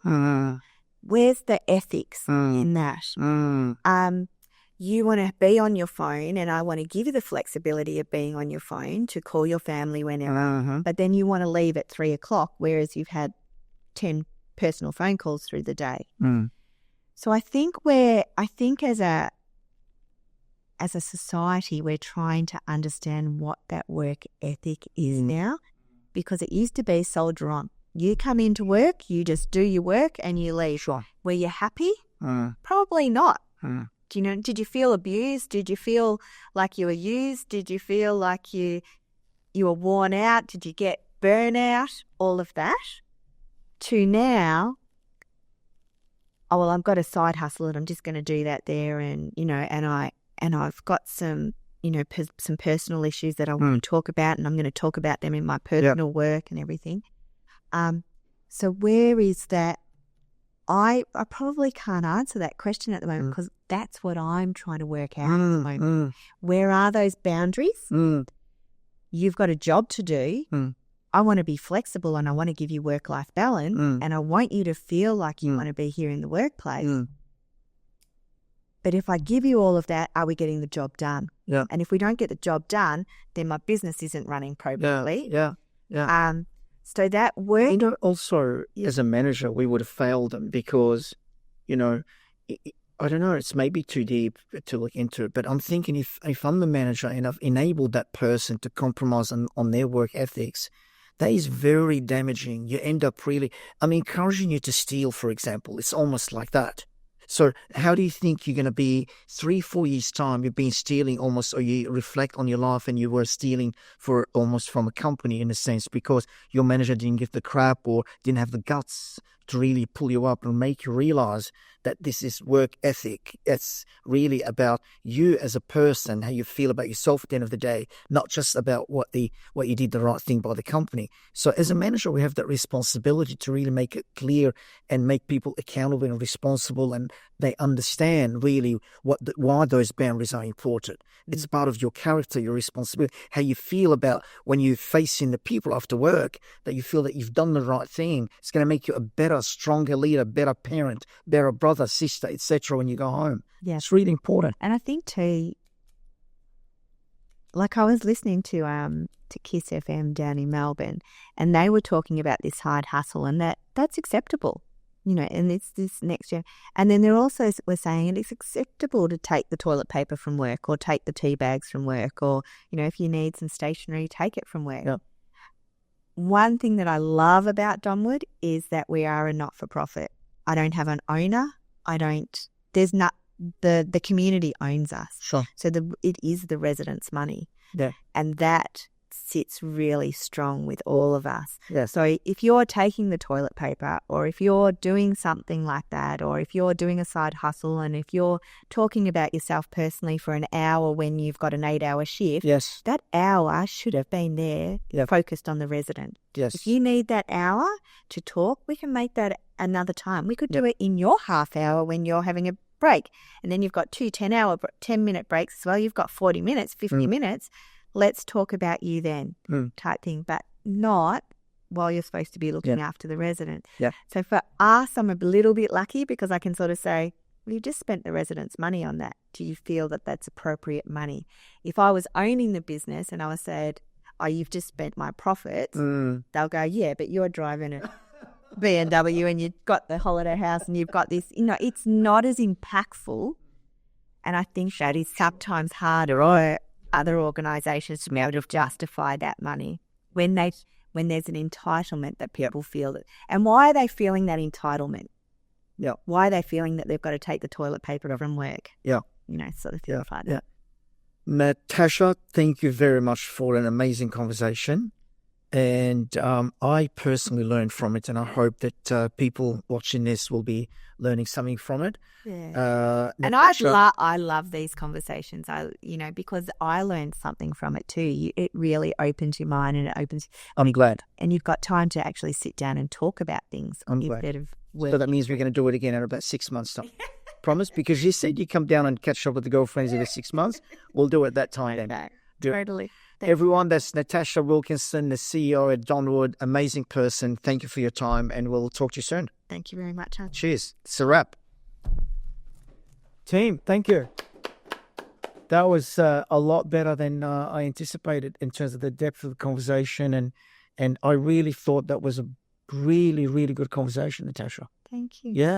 Where's the ethics in that? You want to be on your phone, and I want to give you the flexibility of being on your phone to call your family whenever. But then you want to leave at 3:00, whereas you've had 10 personal phone calls through the day. So I think as a society, we're trying to understand what that work ethic is now, because it used to be soldier on. You come into work, you just do your work and you leave. Sure. Were you happy? Probably not. Did you feel abused? Did you feel like you were used? Did you feel like you were worn out? Did you get burnout? All of that. To now, oh, well, I've got a side hustle and I'm just going to do that there, and I've got some, some personal issues that I want to talk about, and I'm going to talk about them in my personal work and everything. So where is that? I probably can't answer that question at the moment, because that's what I'm trying to work out at the moment. Where are those boundaries? You've got a job to do. I want to be flexible and I want to give you work-life balance, and I want you to feel like you want to be here in the workplace. But if I give you all of that, are we getting the job done? Yeah. And if we don't get the job done, then my business isn't running properly. Yeah. So that work... also, as a manager, we would have failed them because, I don't know, it's maybe too deep to look into it, but I'm thinking if I'm the manager and I've enabled that person to compromise on their work ethics, that is very damaging. You end up I'm encouraging you to steal, for example. It's almost like that. So how do you think you're going to be 3-4 years' time? You've been stealing almost, or you reflect on your life and you were stealing for almost from a company in a sense, because your manager didn't give the crap or didn't have the guts to really pull you up and make you realize that this is work ethic. It's really about you as a person, how you feel about yourself at the end of the day, not just about what you did the right thing by the company. So as a manager, we have that responsibility to really make it clear and make people accountable and responsible, and they understand really why those boundaries are important. It's part of your character, your responsibility, how you feel about when you're facing the people after work, that you feel that you've done the right thing. It's going to make you a better, stronger leader, better parent, better brother, sister, etc. when you go home. Yeah. It's really important. And I think too, like I was listening to Kiss FM down in Melbourne, and they were talking about this hard hustle, and that's acceptable. And it's this next year. And then they're also were saying it's acceptable to take the toilet paper from work, or take the tea bags from work, or, if you need some stationery, take it from work. Yeah. One thing that I love about Donwood is that we are a not-for-profit. I don't have an owner. There's not, the community owns us. Sure. So it is the residents' money. Yeah. And that sits really strong with all of us. Yes. So if you're taking the toilet paper, or if you're doing something like that, or if you're doing a side hustle, and if you're talking about yourself personally for an hour when you've got an 8-hour shift, yes, that hour should have been there focused on the resident. Yes. If you need that hour to talk, we can make that another time. We could do it in your half hour when you're having a break, and then you've got 2 10-minute breaks as well. You've got 40 minutes, 50 minutes. Let's talk about you then, type thing, but not while you're supposed to be looking after the resident. Yeah. So for us, I'm a little bit lucky because I can sort of say, well, you just spent the residents' money on that. Do you feel that that's appropriate money? If I was owning the business and I was said, oh, you've just spent my profits, they'll go, yeah, but you're driving a BMW and you've got the holiday house and you've got this. It's not as impactful. And I think that is sometimes harder, or other organisations to be able to justify that money when there's an entitlement that people feel that. And why are they feeling that entitlement? Yeah. Why are they feeling that they've got to take the toilet paper from work? Yeah. Sort of things like that. Yeah. Natasha, thank you very much for an amazing conversation. And I personally learned from it, and I hope that people watching this will be learning something from it. Yeah. And Natasha, I love these conversations. Because I learned something from it too. It really opens your mind, and it opens. I'm glad. And you've got time to actually sit down and talk about things instead of work. So that means we're going to do it again in about 6 months' time. Promise? Because you said you come down and catch up with the girlfriends every 6 months. We'll do it that time then. Okay. Totally. Everyone, that's Natasha Wilkinson, the CEO at Donwood. Amazing person. Thank you for your time, and we'll talk to you soon. Thank you very much. Cheers. It's a wrap. Team, thank you. That was a lot better than I anticipated in terms of the depth of the conversation, and I really thought that was a really, really good conversation, Natasha. Thank you. Yeah.